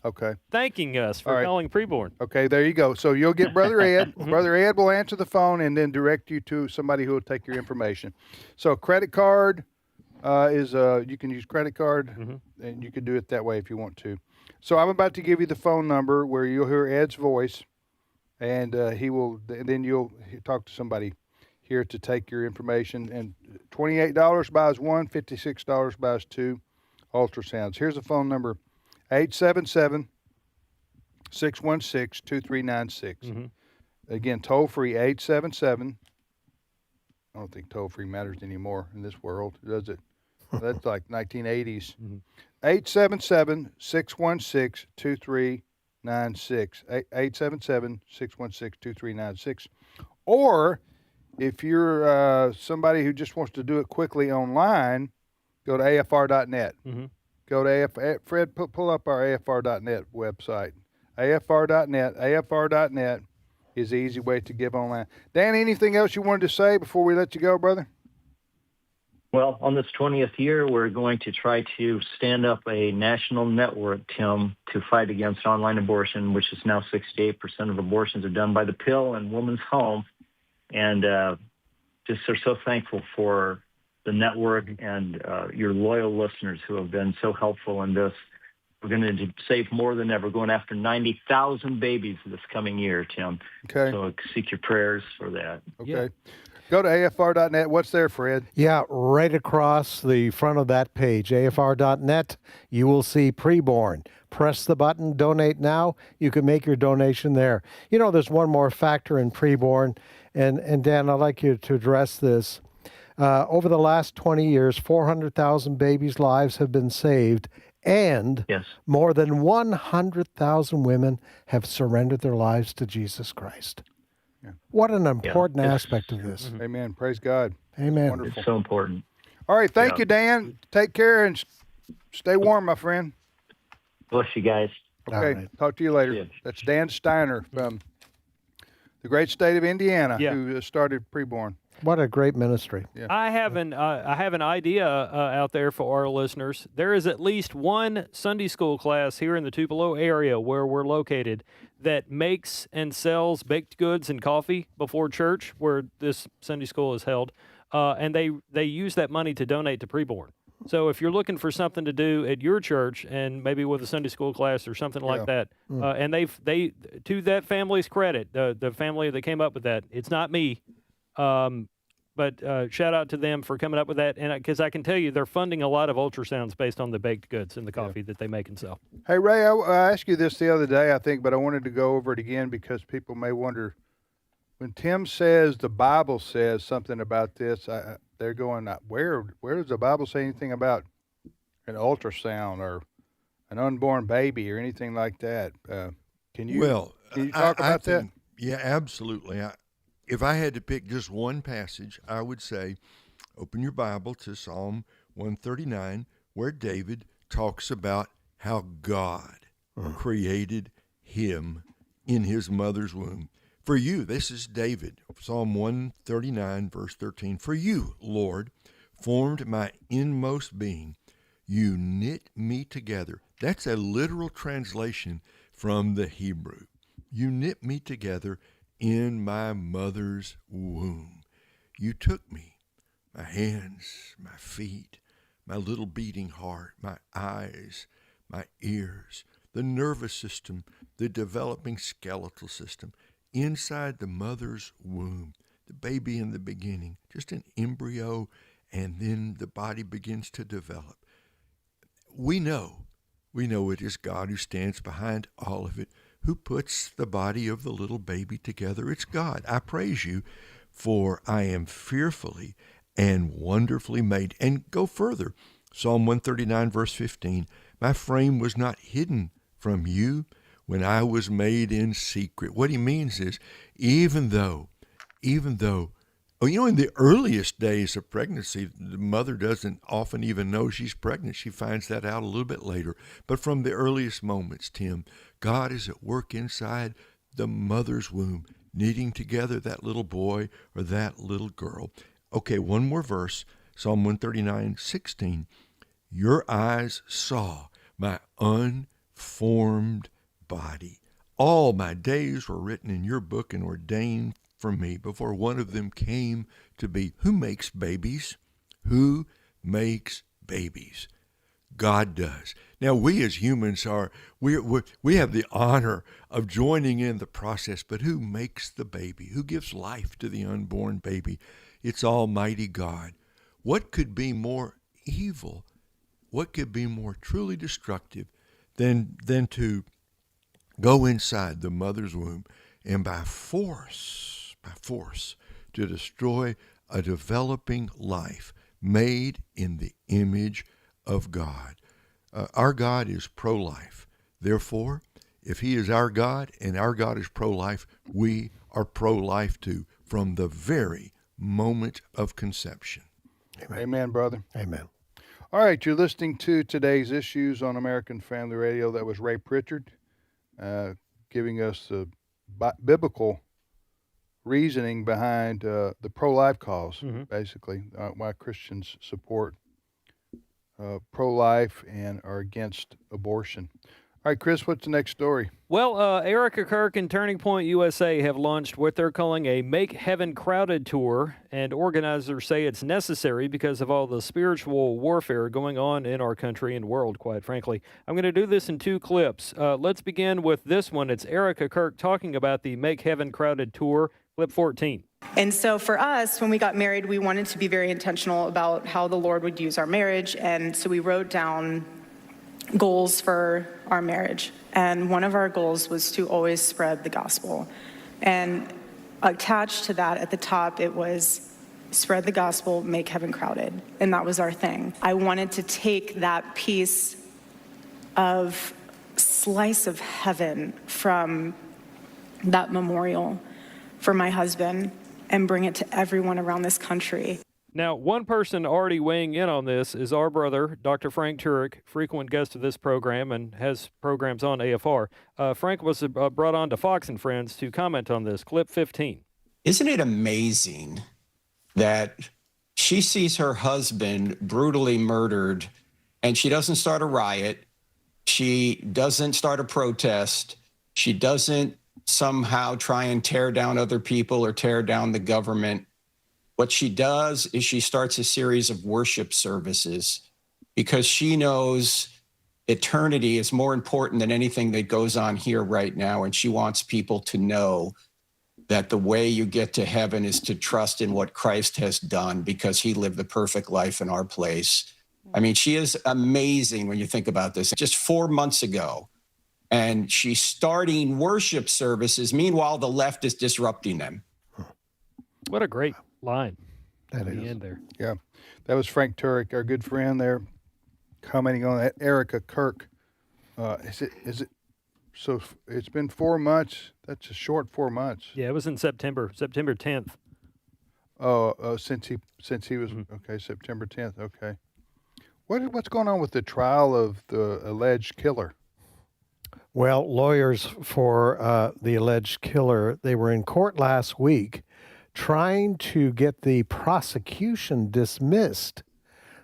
Okay. Thanking us for calling preborn. Okay, there you go. So you'll get Brother Ed. Brother Ed will answer the phone and then direct you to somebody who will take your information. So credit card you can use credit card, and you can do it that way if you want to. So I'm about to give you the phone number where you'll hear Ed's voice, and then you'll talk to somebody here to take your information. And $28 buys one, $56 buys two ultrasounds. Here's the phone number. 877-616-2396. Again, toll free, 877. I don't think toll free matters anymore in this world, does it? That's like 1980s. 877-616-2396. 877-616-2396. Or if you're somebody who just wants to do it quickly online, go to afr.net. Go to Fred, pull up our AFR.net website. AFR.net. AFR.net is the easy way to give online. Dan, anything else you wanted to say before we let you go, brother? Well, on this 20th year, we're going to try to stand up a national network, Tim, to fight against online abortion, which is now 68% of abortions are done by the pill in woman's home. And just are so thankful for the network and your loyal listeners who have been so helpful in this. We're going to save more than ever, going after 90,000 babies this coming year, Tim. Okay. So seek your prayers for that. Okay. Yeah. Go to AFR.net. What's there, Fred? Yeah, right across the front of that page, AFR.net, you will see preborn. Press the button, donate now. You can make your donation there. You know, there's one more factor in preborn, and Dan, I'd like you to address this. Over the last 20 years, 400,000 babies' lives have been saved, and more than 100,000 women have surrendered their lives to Jesus Christ. Yeah. What an important aspect of this. Amen. Praise God. Amen. Wonderful. It's so important. All right. Thank you, Dan. Take care and stay warm, my friend. Bless you guys. Okay. Right. Talk to you later. That's Dan Steiner from the great state of Indiana who started preborn. What a great ministry. Yeah. I have an idea out there for our listeners. There is at least one Sunday school class here in the Tupelo area where we're located that makes and sells baked goods and coffee before church, where this Sunday school is held, and they use that money to donate to preborn. So if you're looking for something to do at your church, and maybe with a Sunday school class or something like that, and they to that family's credit, the family that came up with that, it's not me. But shout out to them for coming up with that, and because I can tell you they're funding a lot of ultrasounds based on the baked goods and the coffee that they make and sell. Hey, Ray, I asked you this the other day, I think, but I wanted to go over it again because people may wonder. When Tim says the Bible says something about this, they're going, where does the Bible say anything about an ultrasound or an unborn baby or anything like that? Can you talk about that? Yeah, absolutely. If I had to pick just one passage, I would say open your Bible to Psalm 139, where David talks about how God created him in his mother's womb. For you, this is David, Psalm 139, verse 13. For you, Lord, formed my inmost being. You knit me together. That's a literal translation from the Hebrew. You knit me together in my mother's womb. You took me, my hands, my feet, my little beating heart, my eyes, my ears, the nervous system, the developing skeletal system, inside the mother's womb, the baby in the beginning, just an embryo, and then the body begins to develop. We know it is God who stands behind all of it, who puts the body of the little baby together. It's God. I praise you, for I am fearfully and wonderfully made. And go further. Psalm 139, verse 15. My frame was not hidden from you when I was made in secret. What he means is, even though, in the earliest days of pregnancy, the mother doesn't often even know she's pregnant. She finds that out a little bit later. But from the earliest moments, Tim, God is at work inside the mother's womb, knitting together that little boy or that little girl. Okay, one more verse, Psalm 139, 16. Your eyes saw my unformed body. All my days were written in your book and ordained for me before one of them came to be. Who makes babies? Who makes babies? God does. Now, we as humans we have the honor of joining in the process, but who makes the baby? Who gives life to the unborn baby? It's Almighty God. What could be more evil? What could be more truly destructive than to go inside the mother's womb and by force to destroy a developing life made in the image of God? Our God is pro-life. Therefore, if he is our God and our God is pro-life, we are pro-life too from the very moment of conception. Amen, brother. Amen. All right, you're listening to today's issues on American Family Radio. That was Ray Pritchard giving us the biblical reasoning behind the pro-life cause, basically, why Christians support pro-life and are against abortion. All right, Chris, what's the next story? Well, Erica Kirk and Turning Point USA have launched what they're calling a Make Heaven Crowded tour, and organizers say it's necessary because of all the spiritual warfare going on in our country and world, quite frankly. I'm going to do this in 2 clips. Let's begin with this one. It's Erica Kirk talking about the Make Heaven Crowded tour, clip 14. And so for us, when we got married, we wanted to be very intentional about how the Lord would use our marriage, and so we wrote down goals for our marriage. And one of our goals was to always spread the gospel. And attached to that at the top, it was spread the gospel, make heaven crowded. And that was our thing. I wanted to take that piece of slice of heaven from that memorial for my husband and bring it to everyone around this country. Now, one person already weighing in on this is our brother, Dr. Frank Turek, frequent guest of this program and has programs on AFR. Frank was brought on to Fox and Friends to comment on this. Clip 15. Isn't it amazing that she sees her husband brutally murdered and she doesn't start a riot, she doesn't start a protest, she doesn't somehow try and tear down other people or tear down the government? What she does is she starts a series of worship services because she knows eternity is more important than anything that goes on here right now. And she wants people to know that the way you get to heaven is to trust in what Christ has done because he lived the perfect life in our place. I mean, she is amazing when you think about this. Just 4 months ago, and she's starting worship services. Meanwhile, the left is disrupting them. What a great line That at is. the end there. Yeah, that was Frank Turek, our good friend there, commenting on that. Erica Kirk, is it? So it's been 4 months. That's a short 4 months. Yeah, it was in September 10th. Oh, since he was okay, September 10th. Okay, what's going on with the trial of the alleged killer? Well, lawyers for the alleged killer, they were in court last week trying to get the prosecution dismissed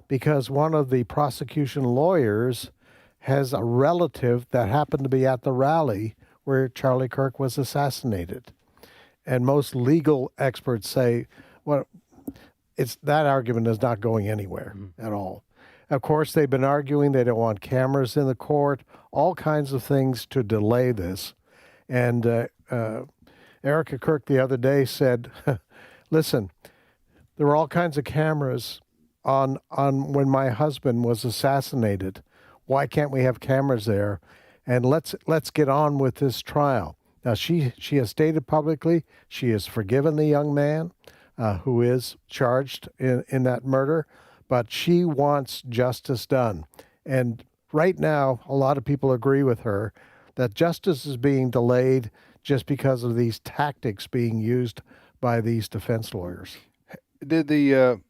because one of the prosecution lawyers has a relative that happened to be at the rally where Charlie Kirk was assassinated. And most legal experts say, well, that argument is not going anywhere at all. Of course, they've been arguing they don't want cameras in the court, all kinds of things to delay this. And Erica Kirk the other day said, listen, there were all kinds of cameras on when my husband was assassinated. Why can't we have cameras there? And let's get on with this trial. Now, she has stated publicly she has forgiven the young man who is charged in that murder, but she wants justice done. And right now, a lot of people agree with her that justice is being delayed just because of these tactics being used by these defense lawyers. Did the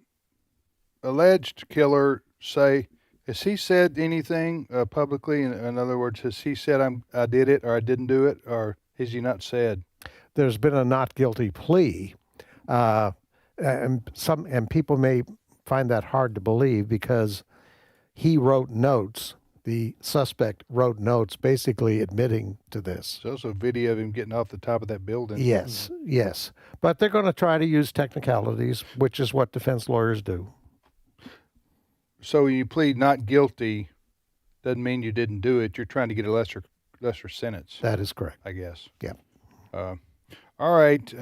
alleged killer say, has he said anything publicly? In other words, has he said I did it or I didn't do it, or has he not said? There's been a not guilty plea, and people may find that hard to believe because he wrote notes. The suspect wrote notes basically admitting to this. There's also a video of him getting off the top of that building. Yes, yes. But they're going to try to use technicalities, which is what defense lawyers do. So when you plead not guilty, doesn't mean you didn't do it. You're trying to get a lesser sentence. That is correct. I guess. Yeah. All right.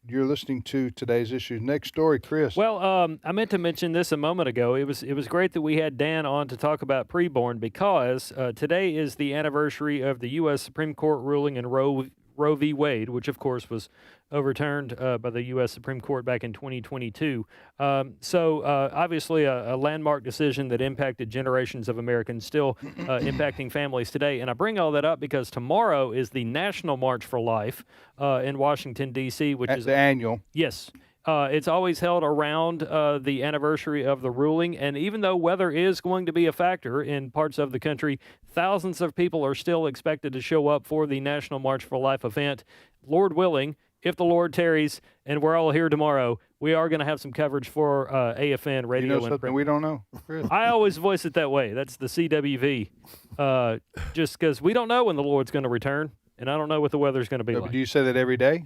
You're listening to today's issues. Next story, Chris. Well, I meant to mention this a moment ago. It was great that we had Dan on to talk about preborn because today is the anniversary of the U.S. Supreme Court ruling in Roe v. Wade, which of course was overturned by the U.S. Supreme Court back in 2022. Obviously a landmark decision that impacted generations of Americans, still impacting families today. And I bring all that up because tomorrow is the National March for Life in Washington, D.C., which is the annual. Yes. It's always held around the anniversary of the ruling, and even though weather is going to be a factor in parts of the country, thousands of people are still expected to show up for the National March for Life event. Lord willing, if the Lord tarries, and we're all here tomorrow, we are going to have some coverage for AFN radio. You know and something print. we don't know? Chris? I always voice it that way. That's the CWV. Just because we don't know when the Lord's going to return, and I don't know what the weather's going to be like. Do you say that every day?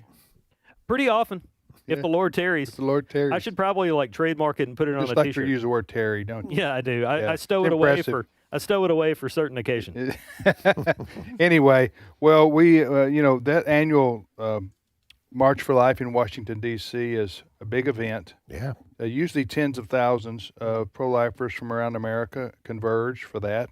Pretty often. If the Lord tarries. If the Lord tarries. I should probably trademark it and put it on Just a like T-shirt. to use the word tarry, don't you? Yeah, I do. Yeah. I stow it away for certain occasions. Anyway, well, we that annual March for Life in Washington, D.C. is a big event. Yeah. Usually tens of thousands of pro-lifers from around America converge for that.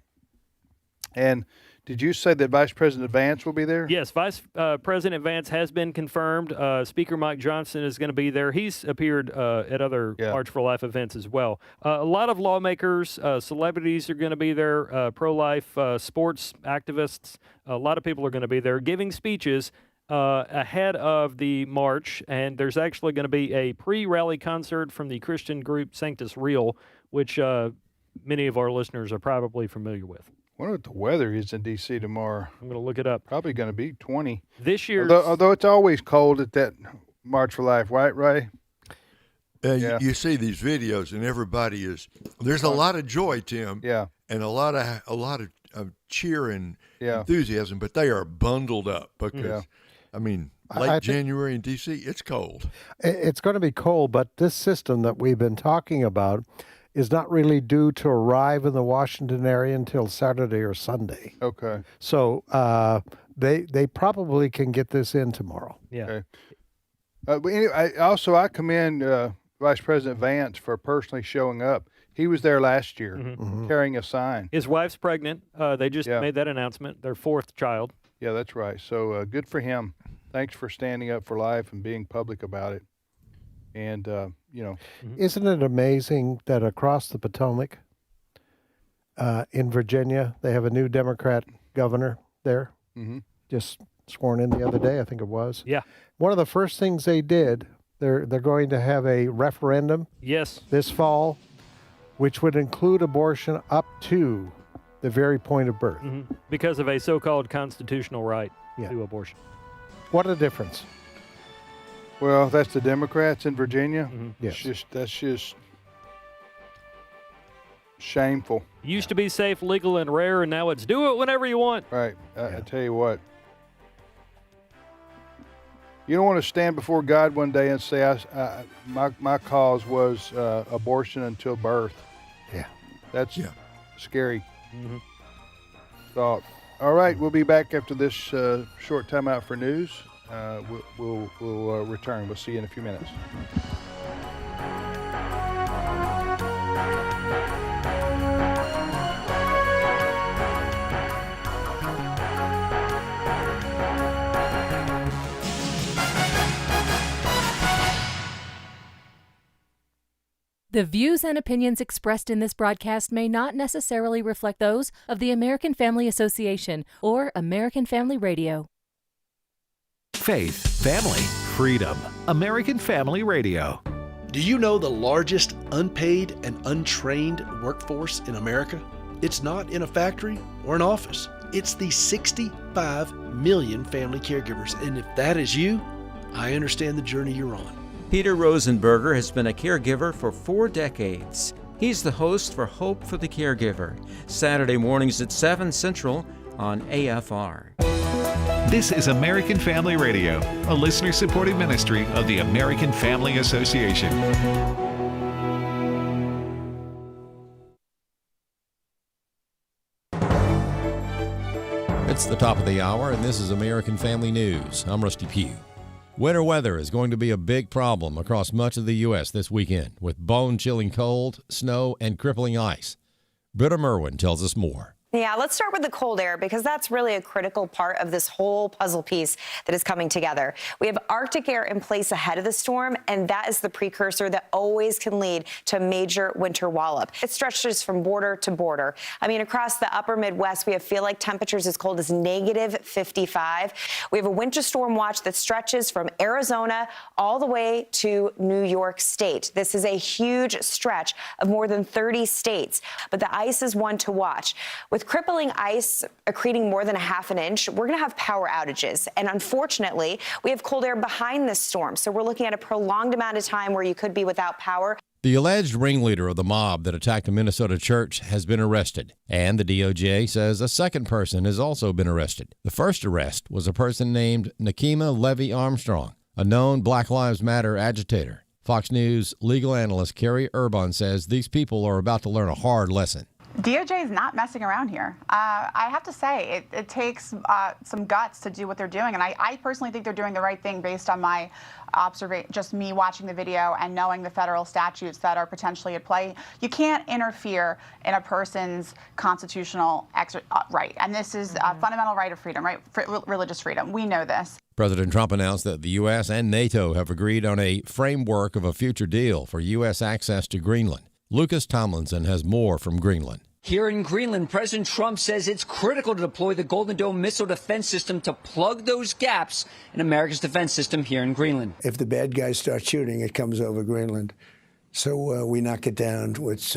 And did you say that Vice President Vance will be there? Yes, Vice President Vance has been confirmed. Speaker Mike Johnson is going to be there. He's appeared at other March for Life events as well. A lot of lawmakers, celebrities are going to be there, pro-life sports activists. A lot of people are going to be there giving speeches ahead of the march, and there's actually going to be a pre-rally concert from the Christian group Sanctus Real, which many of our listeners are probably familiar with. I wonder what the weather is in D.C. tomorrow. I'm going to look it up. Probably going to be 20. This year, although it's always cold at that March for Life, right, Ray? You see these videos, and everybody there's a lot of joy, Tim. Yeah. And a lot of cheer and Yeah. enthusiasm, but they are bundled up because, I mean, late January in D.C., it's cold. It's going to be cold, but this system that we've been talking about is not really due to arrive in the Washington area until Saturday or Sunday. Okay. So they probably can get this in tomorrow. Yeah. Okay. But anyway, I commend Vice President Vance for personally showing up. He was there last year carrying a sign. His wife's pregnant. They just made that announcement, their fourth child. Yeah, that's right. So good for him. Thanks for standing up for life and being public about it. And, Isn't it amazing that across the Potomac, in Virginia, they have a new Democrat governor there? Mm-hmm. Just sworn in the other day, I think it was. Yeah. One of the first things they did, they're going to have a referendum this fall, which would include abortion up to the very point of birth. Because of a so-called constitutional right to abortion. What a difference. Well, that's the Democrats in Virginia. Yes. That's just shameful. Used to be safe, legal, and rare, and now it's do it whenever you want. Right. I tell you what. You don't want to stand before God one day and say, my cause was abortion until birth. Yeah. That's scary thought. All right, we'll be back after this short time out for news. We'll return. We'll see you in a few minutes. The views and opinions expressed in this broadcast may not necessarily reflect those of the American Family Association or American Family Radio. Faith, family, freedom. American Family Radio. Do you know the largest unpaid and untrained workforce in America? It's not in a factory or an office. It's the 65 million family caregivers. And if that is you, I understand the journey you're on. Peter Rosenberger has been a caregiver for 4 decades. He's the host for Hope for the Caregiver, Saturday mornings at 7 Central on AFR. This is American Family Radio, a listener-supported ministry of the American Family Association. It's the top of the hour, and this is American Family News. I'm Rusty Pugh. Winter weather is going to be a big problem across much of the U.S. this weekend, with bone-chilling cold, snow, and crippling ice. Britta Merwin tells us more. Yeah, let's start with the cold air because that's really a critical part of this whole puzzle piece that is coming together. We have Arctic air in place ahead of the storm, and that is the precursor that always can lead to a major winter wallop. It stretches from border to border. I mean, across the upper Midwest, we feel like temperatures as cold as -55. We have a winter storm watch that stretches from Arizona all the way to New York State. This is a huge stretch of more than 30 states, but the ice is one to watch. With crippling ice accreting more than a half an inch, we're going to have power outages. And unfortunately, we have cold air behind this storm. So we're looking at a prolonged amount of time where you could be without power. The alleged ringleader of the mob that attacked a Minnesota church has been arrested, and the DOJ says a second person has also been arrested. The first arrest was a person named Nakima Levy Armstrong, a known Black Lives Matter agitator. Fox News legal analyst Carrie Urban says these people are about to learn a hard lesson. DOJ is not messing around here. I have to say, it takes some guts to do what they're doing, and I personally think they're doing the right thing based on my observation, just me watching the video and knowing the federal statutes that are potentially at play. You can't interfere in a person's constitutional right, and this is a fundamental right of freedom, right? Religious freedom. We know this. President Trump announced that the U.S. and NATO have agreed on a framework of a future deal for U.S. access to Greenland. Lucas Tomlinson has more from Greenland. Here in Greenland, President Trump says it's critical to deploy the Golden Dome missile defense system to plug those gaps in America's defense system here in Greenland. If the bad guys start shooting, it comes over Greenland. So we knock it down. It's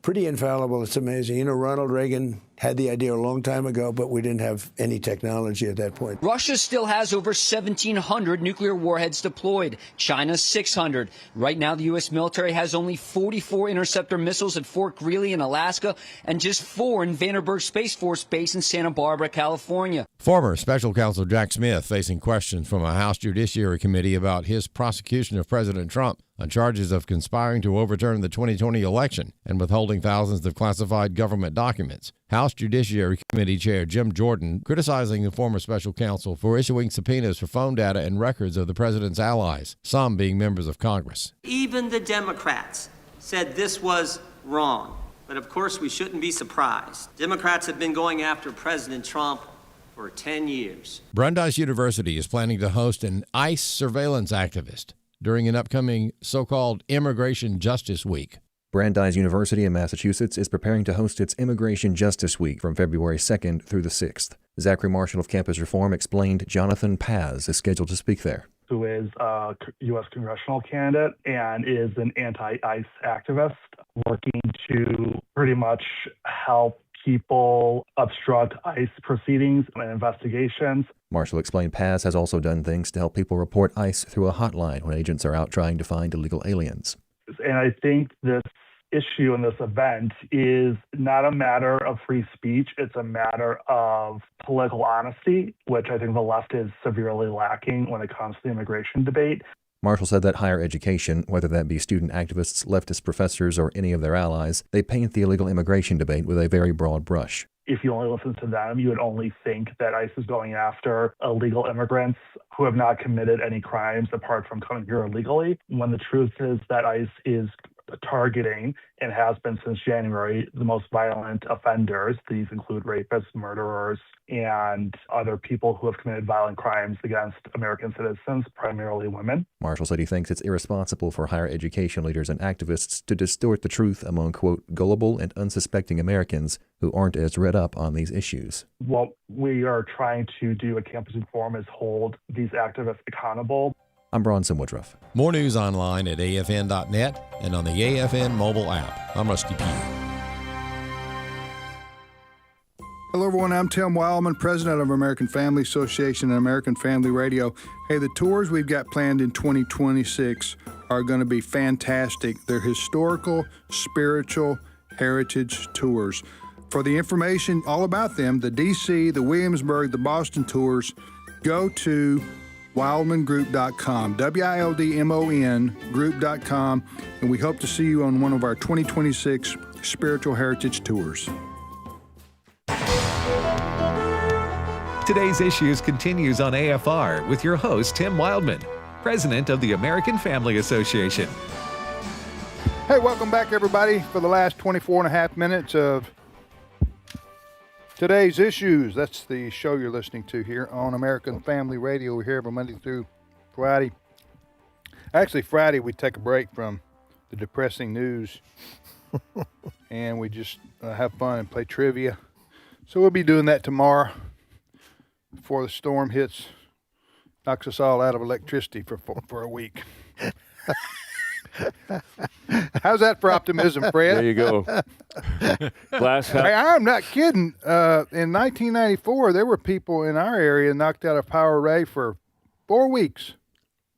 pretty infallible. It's amazing. You know, Ronald Reagan had the idea a long time ago, but we didn't have any technology at that point. Russia still has over 1,700 nuclear warheads deployed. China, 600. Right now, the U.S. military has only 44 interceptor missiles at Fort Greely in Alaska and just 4 in Vandenberg Space Force Base in Santa Barbara, California. Former Special Counsel Jack Smith facing questions from a House Judiciary Committee about his prosecution of President Trump on charges of conspiring to overturn the 2020 election and withholding thousands of classified government documents. House Judiciary Committee Chair Jim Jordan criticizing the former special counsel for issuing subpoenas for phone data and records of the president's allies, some being members of Congress. Even the Democrats said this was wrong. But of course, we shouldn't be surprised. Democrats have been going after President Trump for 10 years. Brandeis University is planning to host an ICE surveillance activist during an upcoming so-called Immigration Justice Week. Brandeis University in Massachusetts is preparing to host its Immigration Justice Week from February 2nd through the 6th. Zachary Marshall of Campus Reform explained Jonathan Paz is scheduled to speak there. Who is a U.S. congressional candidate and is an anti-ICE activist working to pretty much help people obstruct ICE proceedings and investigations. Marshall explained Paz has also done things to help people report ICE through a hotline when agents are out trying to find illegal aliens. And I think this issue in this event is not a matter of free speech. It's a matter of political honesty, which I think the left is severely lacking when it comes to the immigration debate. Marshall said that higher education, whether that be student activists, leftist professors, or any of their allies, they paint the illegal immigration debate with a very broad brush. If you only listen to them, you would only think that ICE is going after illegal immigrants who have not committed any crimes apart from coming here illegally, when the truth is that ICE is targeting, and has been since January, the most violent offenders. These include rapists, murderers, and other people who have committed violent crimes against American citizens, primarily women. Marshall said he thinks it's irresponsible for higher education leaders and activists to distort the truth among, quote, gullible and unsuspecting Americans who aren't as read up on these issues. What we are trying to do at Campus Reform is hold these activists accountable. I'm Bronson Woodruff. More news online at afn.net and on the AFN mobile app. I'm Rusty Pugh. Hello, everyone. I'm Tim Wildmon, president of American Family Association and American Family Radio. Hey, the tours we've got planned in 2026 are going to be fantastic. They're historical, spiritual, heritage tours. For the information all about them, the D.C., the Williamsburg, the Boston tours, go to wildmongroup.com, WILDMON group.com, and we hope to see you on one of our 2026 Spiritual Heritage Tours. Today's Issues continues on AFR with your host, Tim Wildmon, president of the American Family Association. Hey, welcome back, everybody, for the last 24 and a half minutes of Today's Issues, that's the show you're listening to here on American Family Radio. We're here every Monday through Friday. Actually, Friday we take a break from the depressing news and we just have fun and play trivia. So we'll be doing that tomorrow before the storm hits, knocks us all out of electricity for a week. How's that for optimism, Fred? There you go. Glass half. Hey, I'm not kidding. In 1994, there were people in our area knocked out of power array for 4 weeks.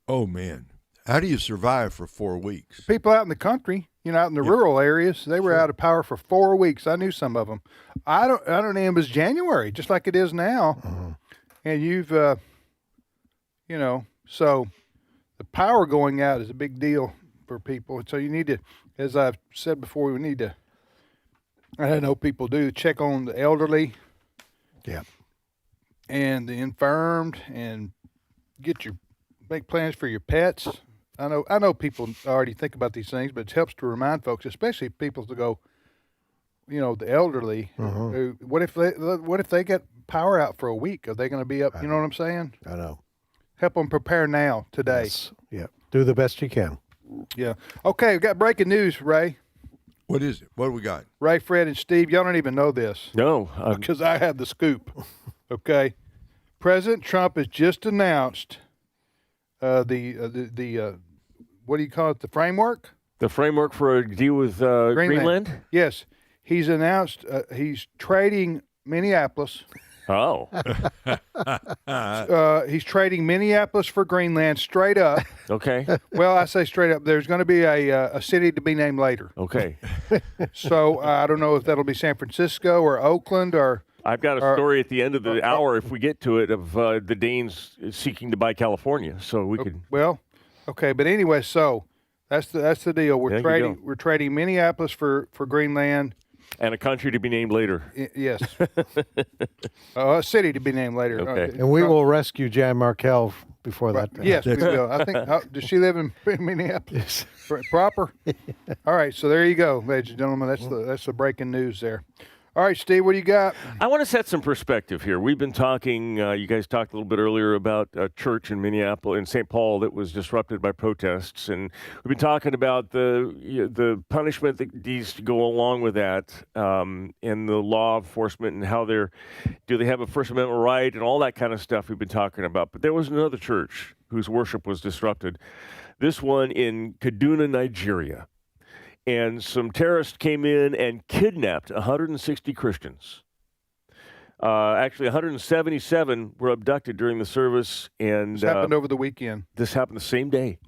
Oh, man. How do you survive for 4 weeks? People out in the country, out in the rural areas, they were out of power for 4 weeks. I knew some of them. I don't know. It was January, just like it is now. And you've, so the power going out is a big deal for people. So you need to, as I've said before, we need to, I know people do, check on the elderly. Yeah. And the infirmed, and make plans for your pets. I know people already think about these things, but it helps to remind folks, especially people to go, the elderly. What if they get power out for a week? Are they going to be up? You know what I'm saying? I know. Help them prepare now, today. Yes. Yeah. Do the best you can. Yeah. Okay, we've got breaking news, Ray. What is it? What do we got? Ray, Fred, and Steve, y'all don't even know this. No. Because I had the scoop. Okay. President Trump has just announced the what do you call it? The framework? The framework for a deal with Greenland? Yes. He's announced he's trading Minneapolis. Oh. He's trading Minneapolis for Greenland straight up. Okay. Well, I say straight up. There's going to be a city to be named later. Okay. So I don't know if that'll be San Francisco or Oakland or. I've got a story at the end of the hour, if we get to it, of the Danes seeking to buy California. So we could. Well, okay, but anyway, so that's the deal. We're trading Minneapolis for Greenland. And a country to be named later. Yes. A city to be named later. Okay. And we will rescue Jan Markell before that. Yes, we will. I think. Does she live in Minneapolis? Proper. All right. So there you go, ladies and gentlemen. That's the breaking news there. All right, Steve, what do you got? I want to set some perspective here. We've been talking, you guys talked a little bit earlier about a church in Minneapolis, in St. Paul, that was disrupted by protests. And we've been talking about the punishment that needs to go along with that, and the law enforcement and how do they have a First Amendment right and all that kind of stuff we've been talking about. But there was another church whose worship was disrupted. This one in Kaduna, Nigeria. And some terrorists came in and kidnapped 160 Christians. Actually, 177 were abducted during the service. And this happened over the weekend. This happened the same day.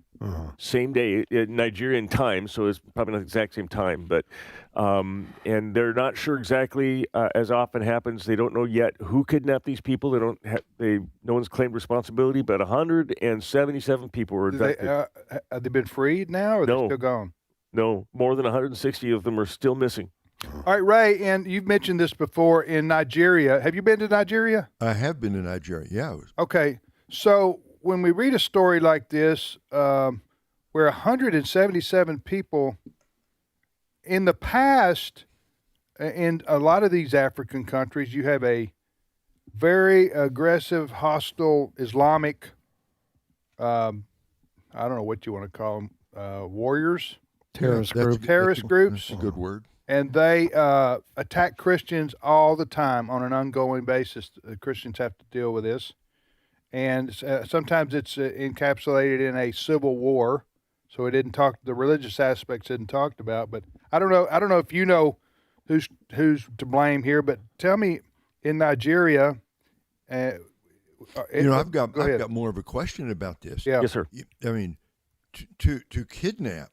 Same day, Nigerian time, so it's probably not the exact same time. But and they're not sure exactly, as often happens, they don't know yet who kidnapped these people. No one's claimed responsibility, but 177 people were abducted. Have they been freed now, or No. they're still gone? No, more than 160 of them are still missing. All right, Ray, and you've mentioned this before in Nigeria. Have you been to Nigeria? I have been to Nigeria, yeah. Okay, so when we read a story like this, where 177 people, in the past, in a lot of these African countries, you have a very aggressive, hostile Islamic, I don't know what you want to call them, warriors? Terrorist groups. That's a good word. And they attack Christians all the time on an ongoing basis. Christians have to deal with this. And sometimes it's encapsulated in a civil war. So the religious aspects isn't talked about. But I don't know if you know who's to blame here, but tell me, in Nigeria, I've got more of a question about this. Yeah. Yes, sir. I mean, to kidnap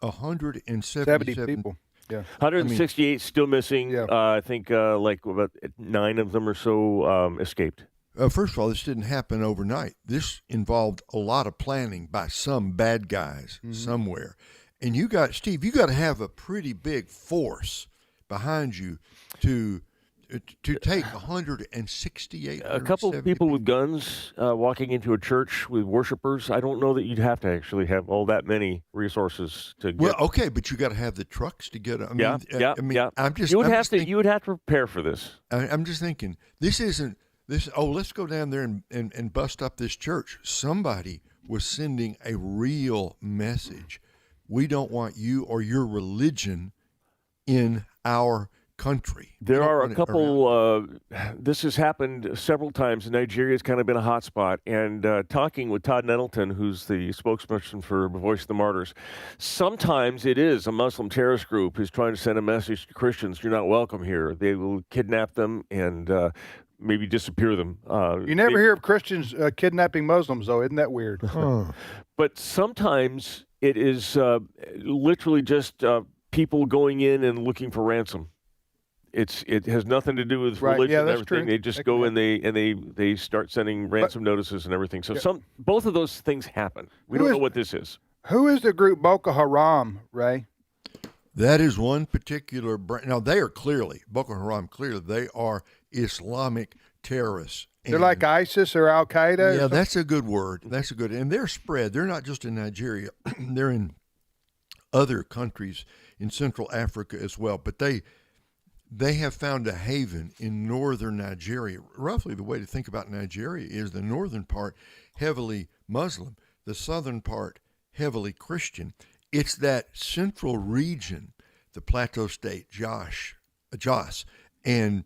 177 people. Yeah. 168 still missing. Yeah. I think like about 9 of them or so escaped. First of all, this didn't happen overnight. This involved a lot of planning by some bad guys somewhere. And Steve, you got to have a pretty big force behind you to to take 168. A couple of people with guns walking into a church with worshipers. I don't know that you'd have to actually have all that many resources to get. Well, okay, but you got to have the trucks to get them. Yeah. I'm just. You would have to prepare for this. I'm just thinking this isn't this. Oh, let's go down there and bust up this church. Somebody was sending a real message. We don't want you or your religion in our country. There are a couple, this has happened several times. Nigeria's kind of been a hot spot. And talking with Todd Nettleton, who's the spokesperson for Voice of the Martyrs, sometimes it is a Muslim terrorist group who's trying to send a message to Christians, you're not welcome here. They will kidnap them and maybe disappear them. You never hear of Christians kidnapping Muslims, though. Isn't that weird? But sometimes it is literally just people going in and looking for ransom. It has nothing to do with religion and everything. True. They just go and they start sending ransom notices and everything. So both of those things happen. We don't know what this is. Who is the group Boko Haram, Ray? That is one particular brand. Now they are clearly Boko Haram. Clearly, they are Islamic terrorists. They're like ISIS or Al Qaeda. Yeah, that's a good word. That's a good. And they're spread. They're not just in Nigeria. They're in other countries in Central Africa as well. But they have found a haven in northern Nigeria. Roughly the way to think about Nigeria is the northern part heavily Muslim, the southern part heavily Christian. It's that central region, the Plateau State, Jos, and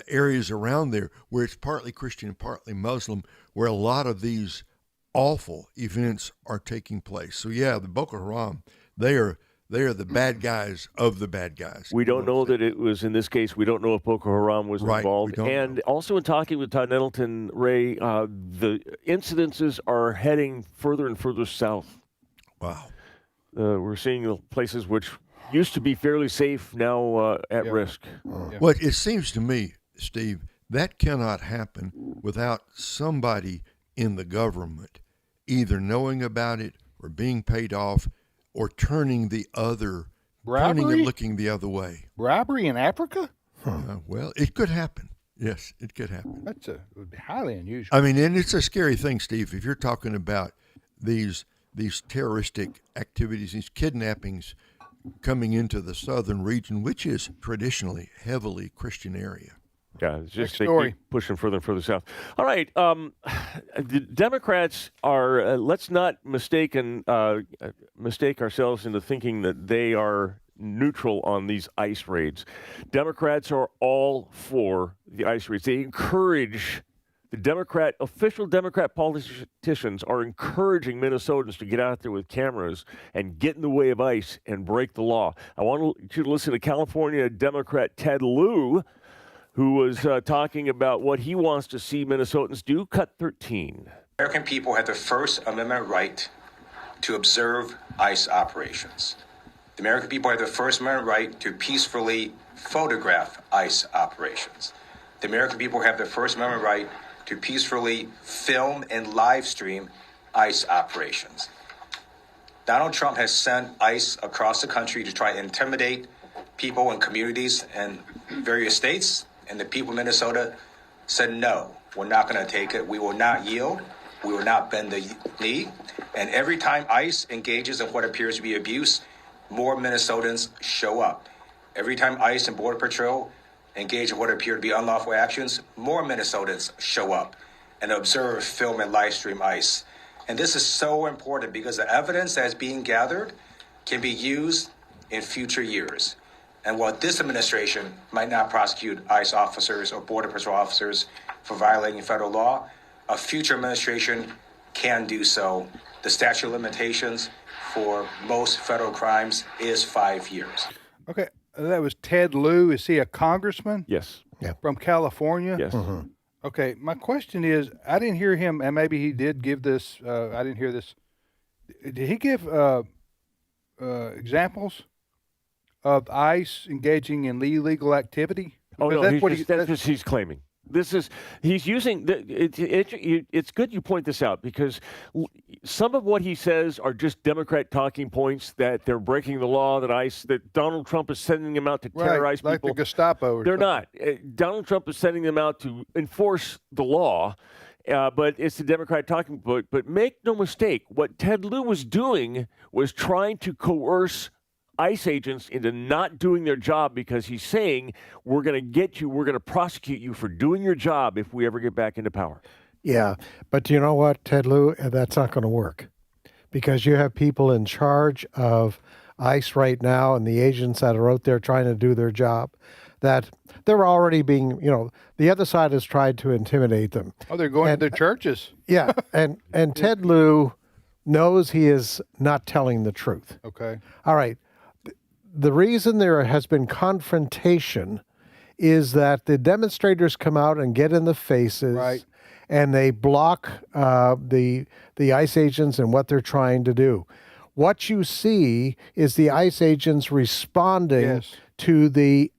areas around there where it's partly Christian and partly Muslim, where a lot of these awful events are taking place. So yeah, the Boko Haram, they are the bad guys of the bad guys. We don't know that it was, in this case, we don't know if Boko Haram was involved. And also in talking with Todd Nettleton, Ray, the incidences are heading further and further south. Wow. We're seeing places which used to be fairly safe now at risk. Well, it seems to me, Steve, that cannot happen without somebody in the government either knowing about it or being paid off or turning and looking the other way. Robbery in Africa? Well, it could happen. Yes, it could happen. It would be highly unusual. I mean, and it's a scary thing, Steve, if you're talking about these terroristic activities, these kidnappings coming into the southern region, which is traditionally heavily Christian area. Yeah, it's just they keep pushing further and further south. All right, the Democrats are. Let's not mistake ourselves into thinking that they are neutral on these ICE raids. Democrats are all for the ICE raids. They encourage official Democrat politicians are encouraging Minnesotans to get out there with cameras and get in the way of ICE and break the law. I want you to listen to California Democrat Ted Lieu, who was talking about what he wants to see Minnesotans do. Cut 13. American people have the First Amendment right to observe ICE operations. The American people have the First Amendment right to peacefully photograph ICE operations. The American people have the First Amendment right to peacefully film and live stream ICE operations. Donald Trump has sent ICE across the country to try to intimidate people and communities in various states. And the people of Minnesota said, no, we're not going to take it. We will not yield. We will not bend the knee. And every time ICE engages in what appears to be abuse, more Minnesotans show up. Every time ICE and Border Patrol engage in what appear to be unlawful actions, more Minnesotans show up and observe, film, and live stream ICE. And this is so important because the evidence that is being gathered can be used in future years. And while this administration might not prosecute ICE officers or Border Patrol officers for violating federal law, a future administration can do so. The statute of limitations for most federal crimes is 5 years. Okay, that was Ted Lieu. Is he a congressman? Yes. Yeah. From California? Yes. Mm-hmm. Okay, my question is, I didn't hear him, and maybe he did give this, I didn't hear this. Did he give examples of ICE engaging in illegal activity? Oh, no, that's what he's claiming. He's using, it's good you point this out, because some of what he says are just Democrat talking points, that they're breaking the law, that Donald Trump is sending them out to terrorize like people. the Gestapo. They're not. Donald Trump is sending them out to enforce the law. But it's the Democrat talking point. But make no mistake, what Ted Lieu was doing was trying to coerce ICE agents into not doing their job, because he's saying, we're going to get you, we're going to prosecute you for doing your job if we ever get back into power. Yeah, but you know what, Ted Lieu, that's not going to work, because you have people in charge of ICE right now and the agents that are out there trying to do their job, that they're already being, the other side has tried to intimidate them. Oh, they're going to their churches. Yeah, and Ted Lieu knows he is not telling the truth. Okay. All right. The reason there has been confrontation is that the demonstrators come out and get in the faces, right, and they block the ICE agents and what they're trying to do. What you see is the ICE agents responding to the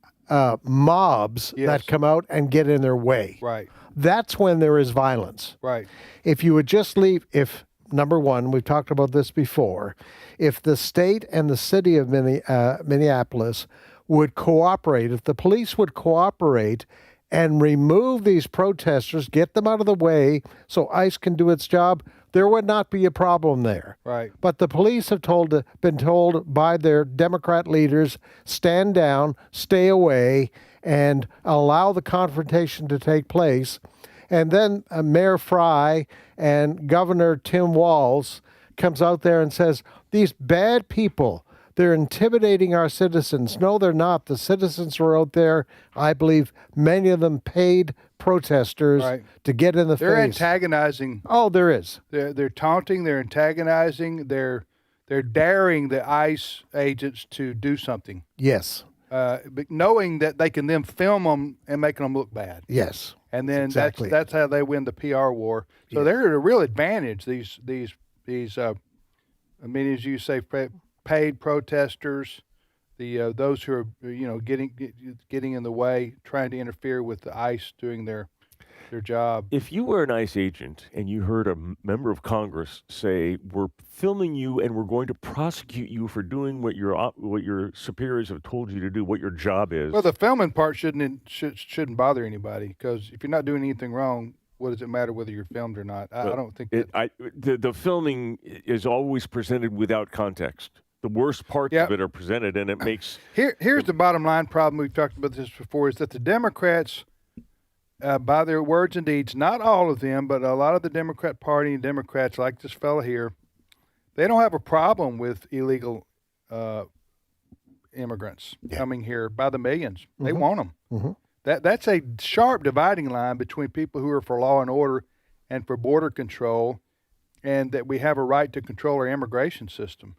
mobs that come out and get in their way. Right. That's when there is violence. Right. If you would just leave, number one, we've talked about this before, if the state and the city of Minneapolis would cooperate, if the police would cooperate and remove these protesters, get them out of the way so ICE can do its job, there would not be a problem there. Right. But the police have been told by their Democrat leaders, stand down, stay away, and allow the confrontation to take place. And then Mayor Fry and Governor Tim Walz comes out there and says, these bad people, they're intimidating our citizens. No, they're not. The citizens were out there. I believe many of them paid protesters to get in the face. They're antagonizing. Oh, there is. They're taunting. They're antagonizing. They're daring the ICE agents to do something. Yes. But knowing that they can then film them and make them look bad. Yes. And then exactly. that's how they win the PR war. So they're at a real advantage. These I mean, as you say, paid protesters, those who are getting in the way, trying to interfere with the ICE doing their job. If you were an ICE agent and you heard a member of Congress say, we're filming you and we're going to prosecute you for doing what your superiors have told you to do, what your job is. Well, the filming part shouldn't bother anybody, because if you're not doing anything wrong, what does it matter whether you're filmed or not? I don't think the filming is always presented without context. The worst parts of it are presented, and it makes... Here's the bottom line problem, we've talked about this before, is that the Democrats, by their words and deeds, not all of them, but a lot of the Democrat Party and Democrats, like this fella here, they don't have a problem with illegal immigrants coming here by the millions. Mm-hmm. They want them. Mm-hmm. That's a sharp dividing line between people who are for law and order and for border control, and that we have a right to control our immigration system.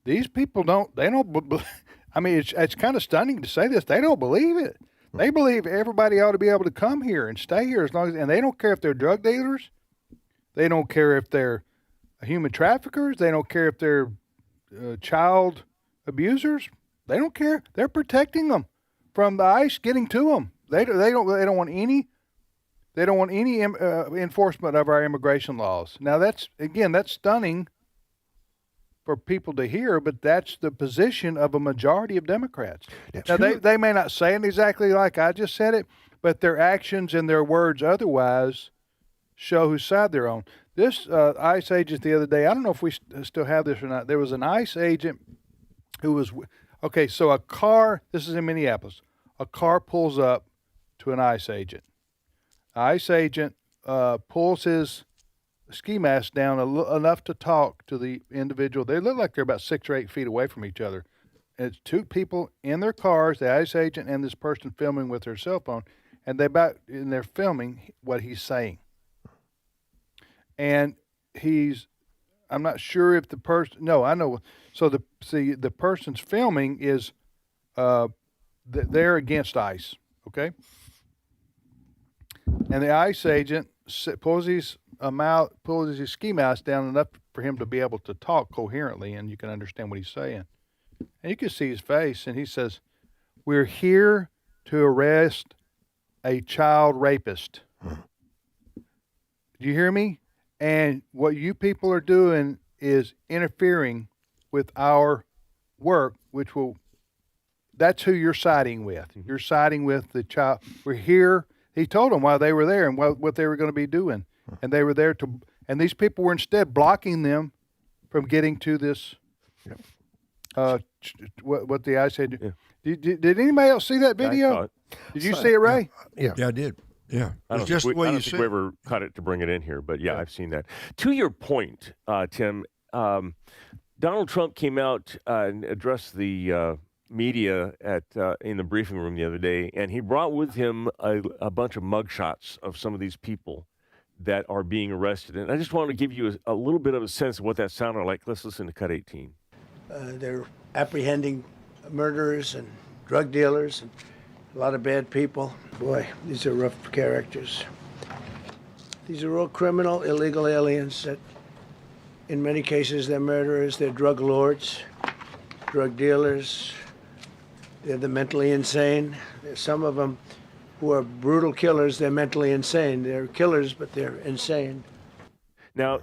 These people don't. I mean, it's kind of stunning to say this. They don't believe it. They believe everybody ought to be able to come here and stay here and they don't care if they're drug dealers. They don't care if they're human traffickers. They don't care if they're child abusers. They don't care. They're protecting them from the ICE getting to them. They don't want any enforcement of our immigration laws. Now that's stunning for people to hear, but that's the position of a majority of Democrats. Now they may not say it exactly like I just said it, but their actions and their words otherwise show whose side they're on. This ICE agent the other day, I don't know if we still have this or not. There was an ICE agent who was so a car. This is in Minneapolis. A car pulls up to an ICE agent. The ICE agent pulls his ski mask down enough to talk to the individual. They look like they're about 6 or 8 feet away from each other. And it's two people in their cars, the ICE agent and this person filming with their cell phone, and they're filming what he's saying. And I'm not sure if the person. No, I know. So the person's filming is they're against ICE, okay? And the ICE agent pulls his ski mask down enough for him to be able to talk coherently, and you can understand what he's saying. And you can see his face, and he says, "We're here to arrest a child rapist. Do you hear me? And what you people are doing is interfering with our work, which will, that's who you're siding with. You're siding with the child. We're here. He told them why they were there and what they were going to be doing. And they were there to, and these people were instead blocking them from getting to this, what the ICE said. Yeah. Did anybody else see that video? Did you see it, Ray? Yeah, I did. Yeah, I don't think we ever caught it to bring it in here, but yeah, I've seen that. To your point, Tim, Donald Trump came out and addressed the media in the briefing room the other day, and he brought with him a bunch of mugshots of some of these people that are being arrested. And I just want to give you a little bit of a sense of what that sounded like. Let's listen to Cut 18. They're apprehending murderers and drug dealers and a lot of bad people. Boy, these are rough characters. These are all criminal, illegal aliens that, in many cases, they're murderers, they're drug lords, drug dealers. They're the mentally insane. There's some of them who are brutal killers. They're mentally insane. They're killers, but they're insane. Now,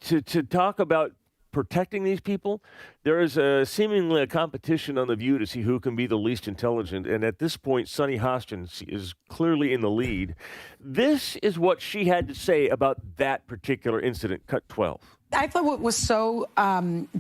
to talk about protecting these people, there is seemingly a competition on The View to see who can be the least intelligent. And at this point, Sunny Hostin is clearly in the lead. This is what she had to say about that particular incident. Cut 12. I thought what was so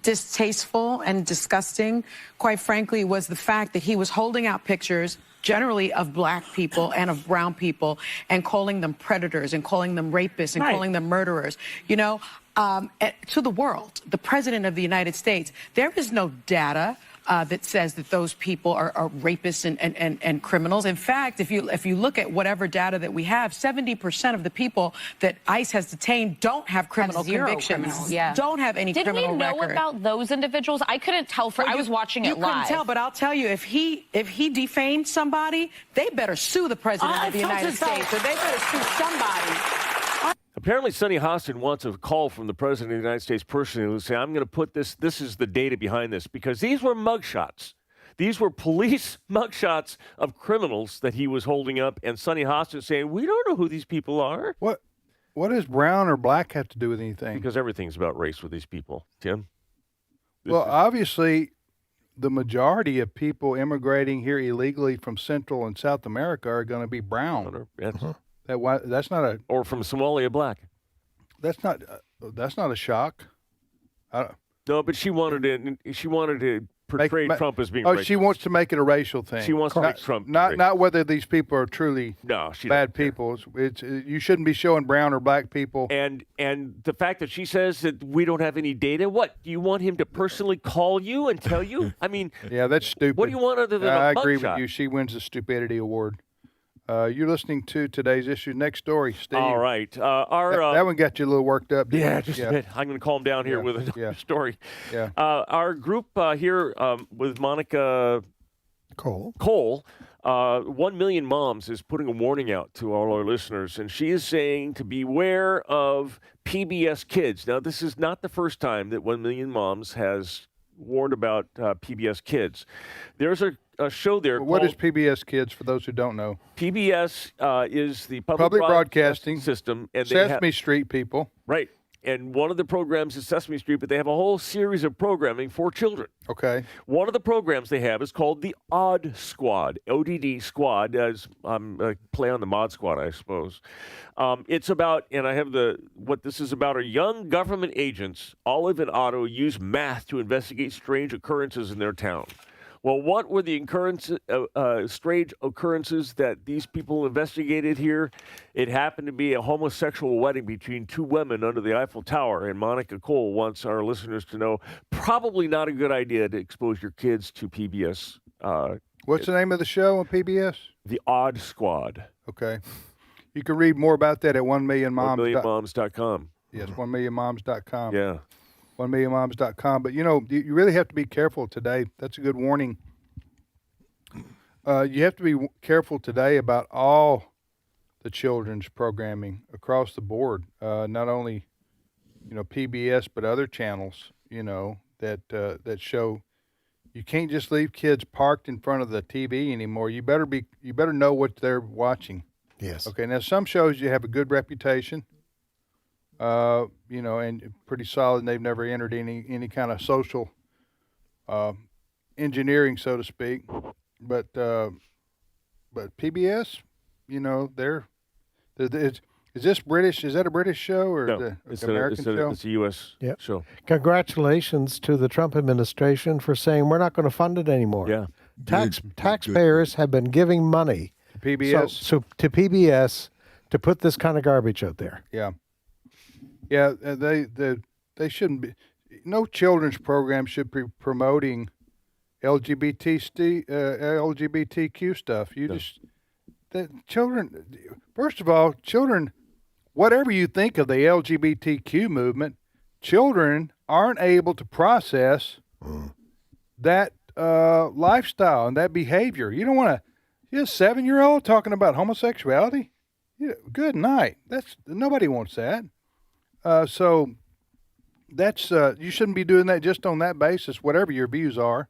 distasteful and disgusting, quite frankly, was the fact that he was holding out pictures generally of black people and of brown people and calling them predators and calling them rapists and calling them murderers. You know, to the world, the president of the United States, there is no data that says that those people are rapists and criminals. In fact, if you look at whatever data that we have, 70% of the people that ICE has detained don't have criminal convictions. Yeah. Don't have any Did criminal we know record. about those individuals? I couldn't tell. I was watching it live. You couldn't tell, but I'll tell you, if he defamed somebody, they better sue the president of the United States, or they better sue somebody. Apparently, Sunny Hostin wants a call from the President of the United States personally to say, I'm going to put this is the data behind this, because these were mugshots. These were police mugshots of criminals that he was holding up, and Sunny Hostin saying, we don't know who these people are. What does brown or black have to do with anything? Because everything's about race with these people, Tim. Obviously, the majority of people immigrating here illegally from Central and South America are going to be brown. That's not a, or from Somalia, black. That's not a shock. No, but she wanted to portray Trump as being. Oh, racist. she wants to make it a racial thing. She wants to make Trump not whether these people are truly bad people. It's you shouldn't be showing brown or black people. And the fact that she says that we don't have any data. What do you want him to personally call you and tell you? I mean, yeah, that's stupid. What do you want other than I a agree mugshot? with you. She wins the stupidity award. You're listening to today's issue. Next story, Steve. All right. That one got you a little worked up. Yeah, just a bit. I'm going to calm down here with another story. Yeah. Our group here with Monica Cole, 1 Million Moms is putting a warning out to all our listeners, and she is saying to beware of PBS Kids. Now, this is not the first time that 1 Million Moms has warned about PBS Kids. There's a show there. What is PBS Kids, for those who don't know? PBS is the public broadcasting system. And Sesame Street people. Right. And one of the programs is Sesame Street, but they have a whole series of programming for children. Okay. One of the programs they have is called the Odd Squad, ODD Squad, as play on the Mod Squad, I suppose. It's about, and I have what this is about, are young government agents, Olive and Otto, use math to investigate strange occurrences in their town. Well, what were the strange occurrences that these people investigated here? It happened to be a homosexual wedding between two women under the Eiffel Tower, and Monica Cole wants our listeners to know probably not a good idea to expose your kids to PBS. What's the name of the show on PBS? The Odd Squad. Okay. You can read more about that at 1millionmoms.com. Yes, 1millionmoms.com. Yeah. 1millionmoms.com. But, you really have to be careful today. That's a good warning. You have to be careful today about all the children's programming across the board, not only, PBS, but other channels, that show. You can't just leave kids parked in front of the TV anymore. You better know what they're watching. Yes. Okay, now some shows you have a good reputation, and pretty solid, and they've never entered any kind of social engineering, so to speak. But PBS, is this British? Is that a British show or No, it's an American show? It's a U.S. show. Congratulations to the Trump administration for saying we're not going to fund it anymore. Yeah. Taxpayers have been giving money PBS. So to PBS to put this kind of garbage out there. Yeah. Yeah, they shouldn't be. No children's program should be promoting LGBTQ stuff. Children. First of all, children. Whatever you think of the LGBTQ movement, children aren't able to process that lifestyle and that behavior. You don't want to. You're a 7-year-old talking about homosexuality. Yeah, good night. Nobody wants that. So that's you shouldn't be doing that just on that basis. Whatever your views are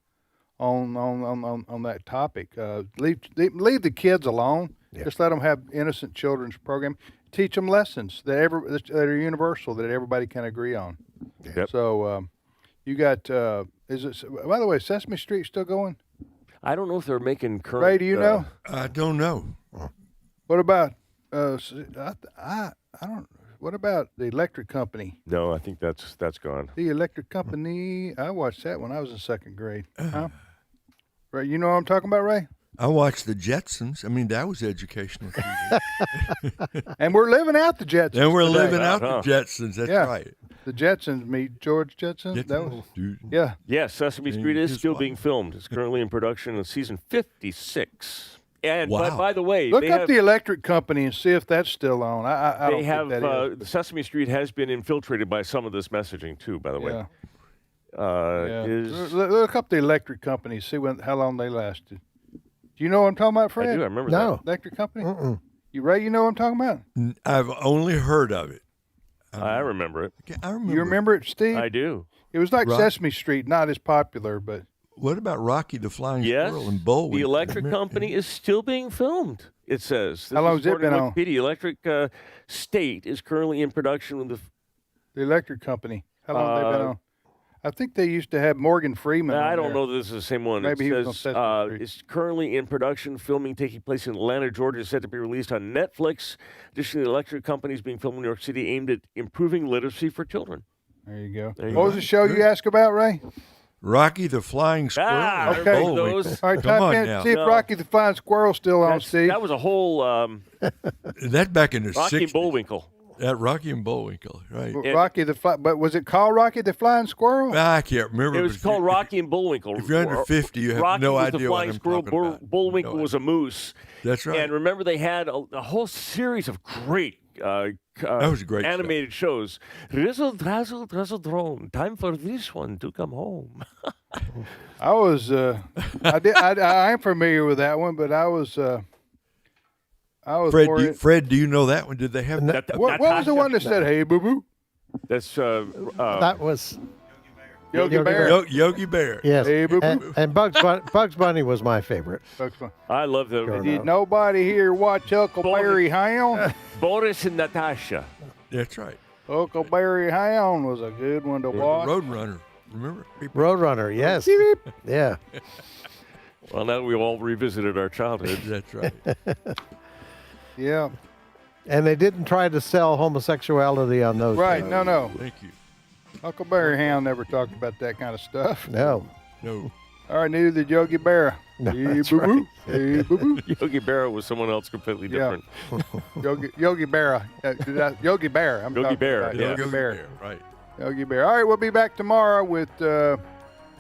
on that topic, leave the kids alone. Yeah. Just let them have innocent children's program. Teach them lessons that are universal that everybody can agree on. Yep. So you got is it? By the way, Sesame Street still going? I don't know if they're making current. Ray, do you know? I don't know. What about I don't. What about the electric company? No, I think that's gone. The electric company. I watched that when I was in second grade. Huh? Ray, you know what I'm talking about, Ray? I watched the Jetsons. I mean, that was educational TV. And we're living out the Jetsons. And we're today. living out the Jetsons. That's right. The Jetsons meet George Jetson. That was, yeah. Yes, Sesame Street is still being filmed. It's currently in production in season 56. And by the way, look up the electric company and see if that's still on. I don't think that is. Sesame Street has been infiltrated by some of this messaging too. By the way, look up the electric company. See how long they lasted. Do you know what I'm talking about, Fred? I do. I remember that. Electric company. Ray, you know what I'm talking about? I've only heard of it. I remember it. I remember. You remember it, Steve? I do. It was like Sesame Street, not as popular, but. What about Rocky the Flying Squirrel and Bullwinkle? The electric company is still being filmed, it says. How long has it been on? The Electric State is currently in production with the electric company. How long have they been on? I think they used to have Morgan Freeman. I don't know that this is the same one. Maybe it he says, was on Sesame Street. It's currently in production. Filming taking place in Atlanta, Georgia, is set to be released on Netflix. Additionally, the electric company is being filmed in New York City, aimed at improving literacy for children. There you go. What was the show you asked about, Ray? Rocky the Flying Squirrel. Okay. Those. All right, type in, see if Rocky the Flying Squirrel's still on, Steve. That was a whole... that back in the 60s. Rocky and Bullwinkle. That Rocky and Bullwinkle, right. Rocky but was it called Rocky the Flying Squirrel? I can't remember. It was called Rocky and Bullwinkle. If you're under 50, you have Rocky no was idea the flying what I'm squirrel. talking about. Bullwinkle was a moose. That's right. And remember, they had a whole series of great that was a great animated shows. Rizzle, drazzle, drazzle, drone. Time for this one to come home. I was, I am familiar with that one, but I was Fred, do you know that one? Did they have that? What was the one that said, "Hey, boo boo"? That's that was Yogi Bear. Yogi Bear. Yes. Hey, boo boo. And Bugs Bunny was my favorite. Bugs Bunny. I love them. Did nobody here watch Huckleberry Hound? Boris and Natasha. That's right. Huckleberry Hound was a good one to watch. Roadrunner. Remember? Roadrunner, yes. Yeah. Well, now we all revisited our childhood. That's right. Yeah. And they didn't try to sell homosexuality on those. Right. No. Thank you. Huckleberry Hound never talked about that kind of stuff. No. All right, neither did Yogi Berra. No, hey, that's boo-boo. right. Hey, boo-boo. Yogi Berra was someone else completely different. Yogi Berra. Yogi Bear. I'm Yogi talking Bear. about Yeah. Yogi Bear. Right. Yogi Bear. All right, we'll be back tomorrow with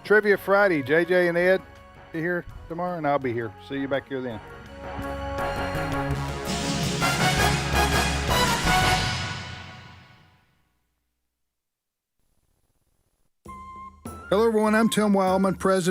Trivia Friday. JJ and Ed be here tomorrow, and I'll be here. See you back here then. Hello, everyone. I'm Tim Wildmon, President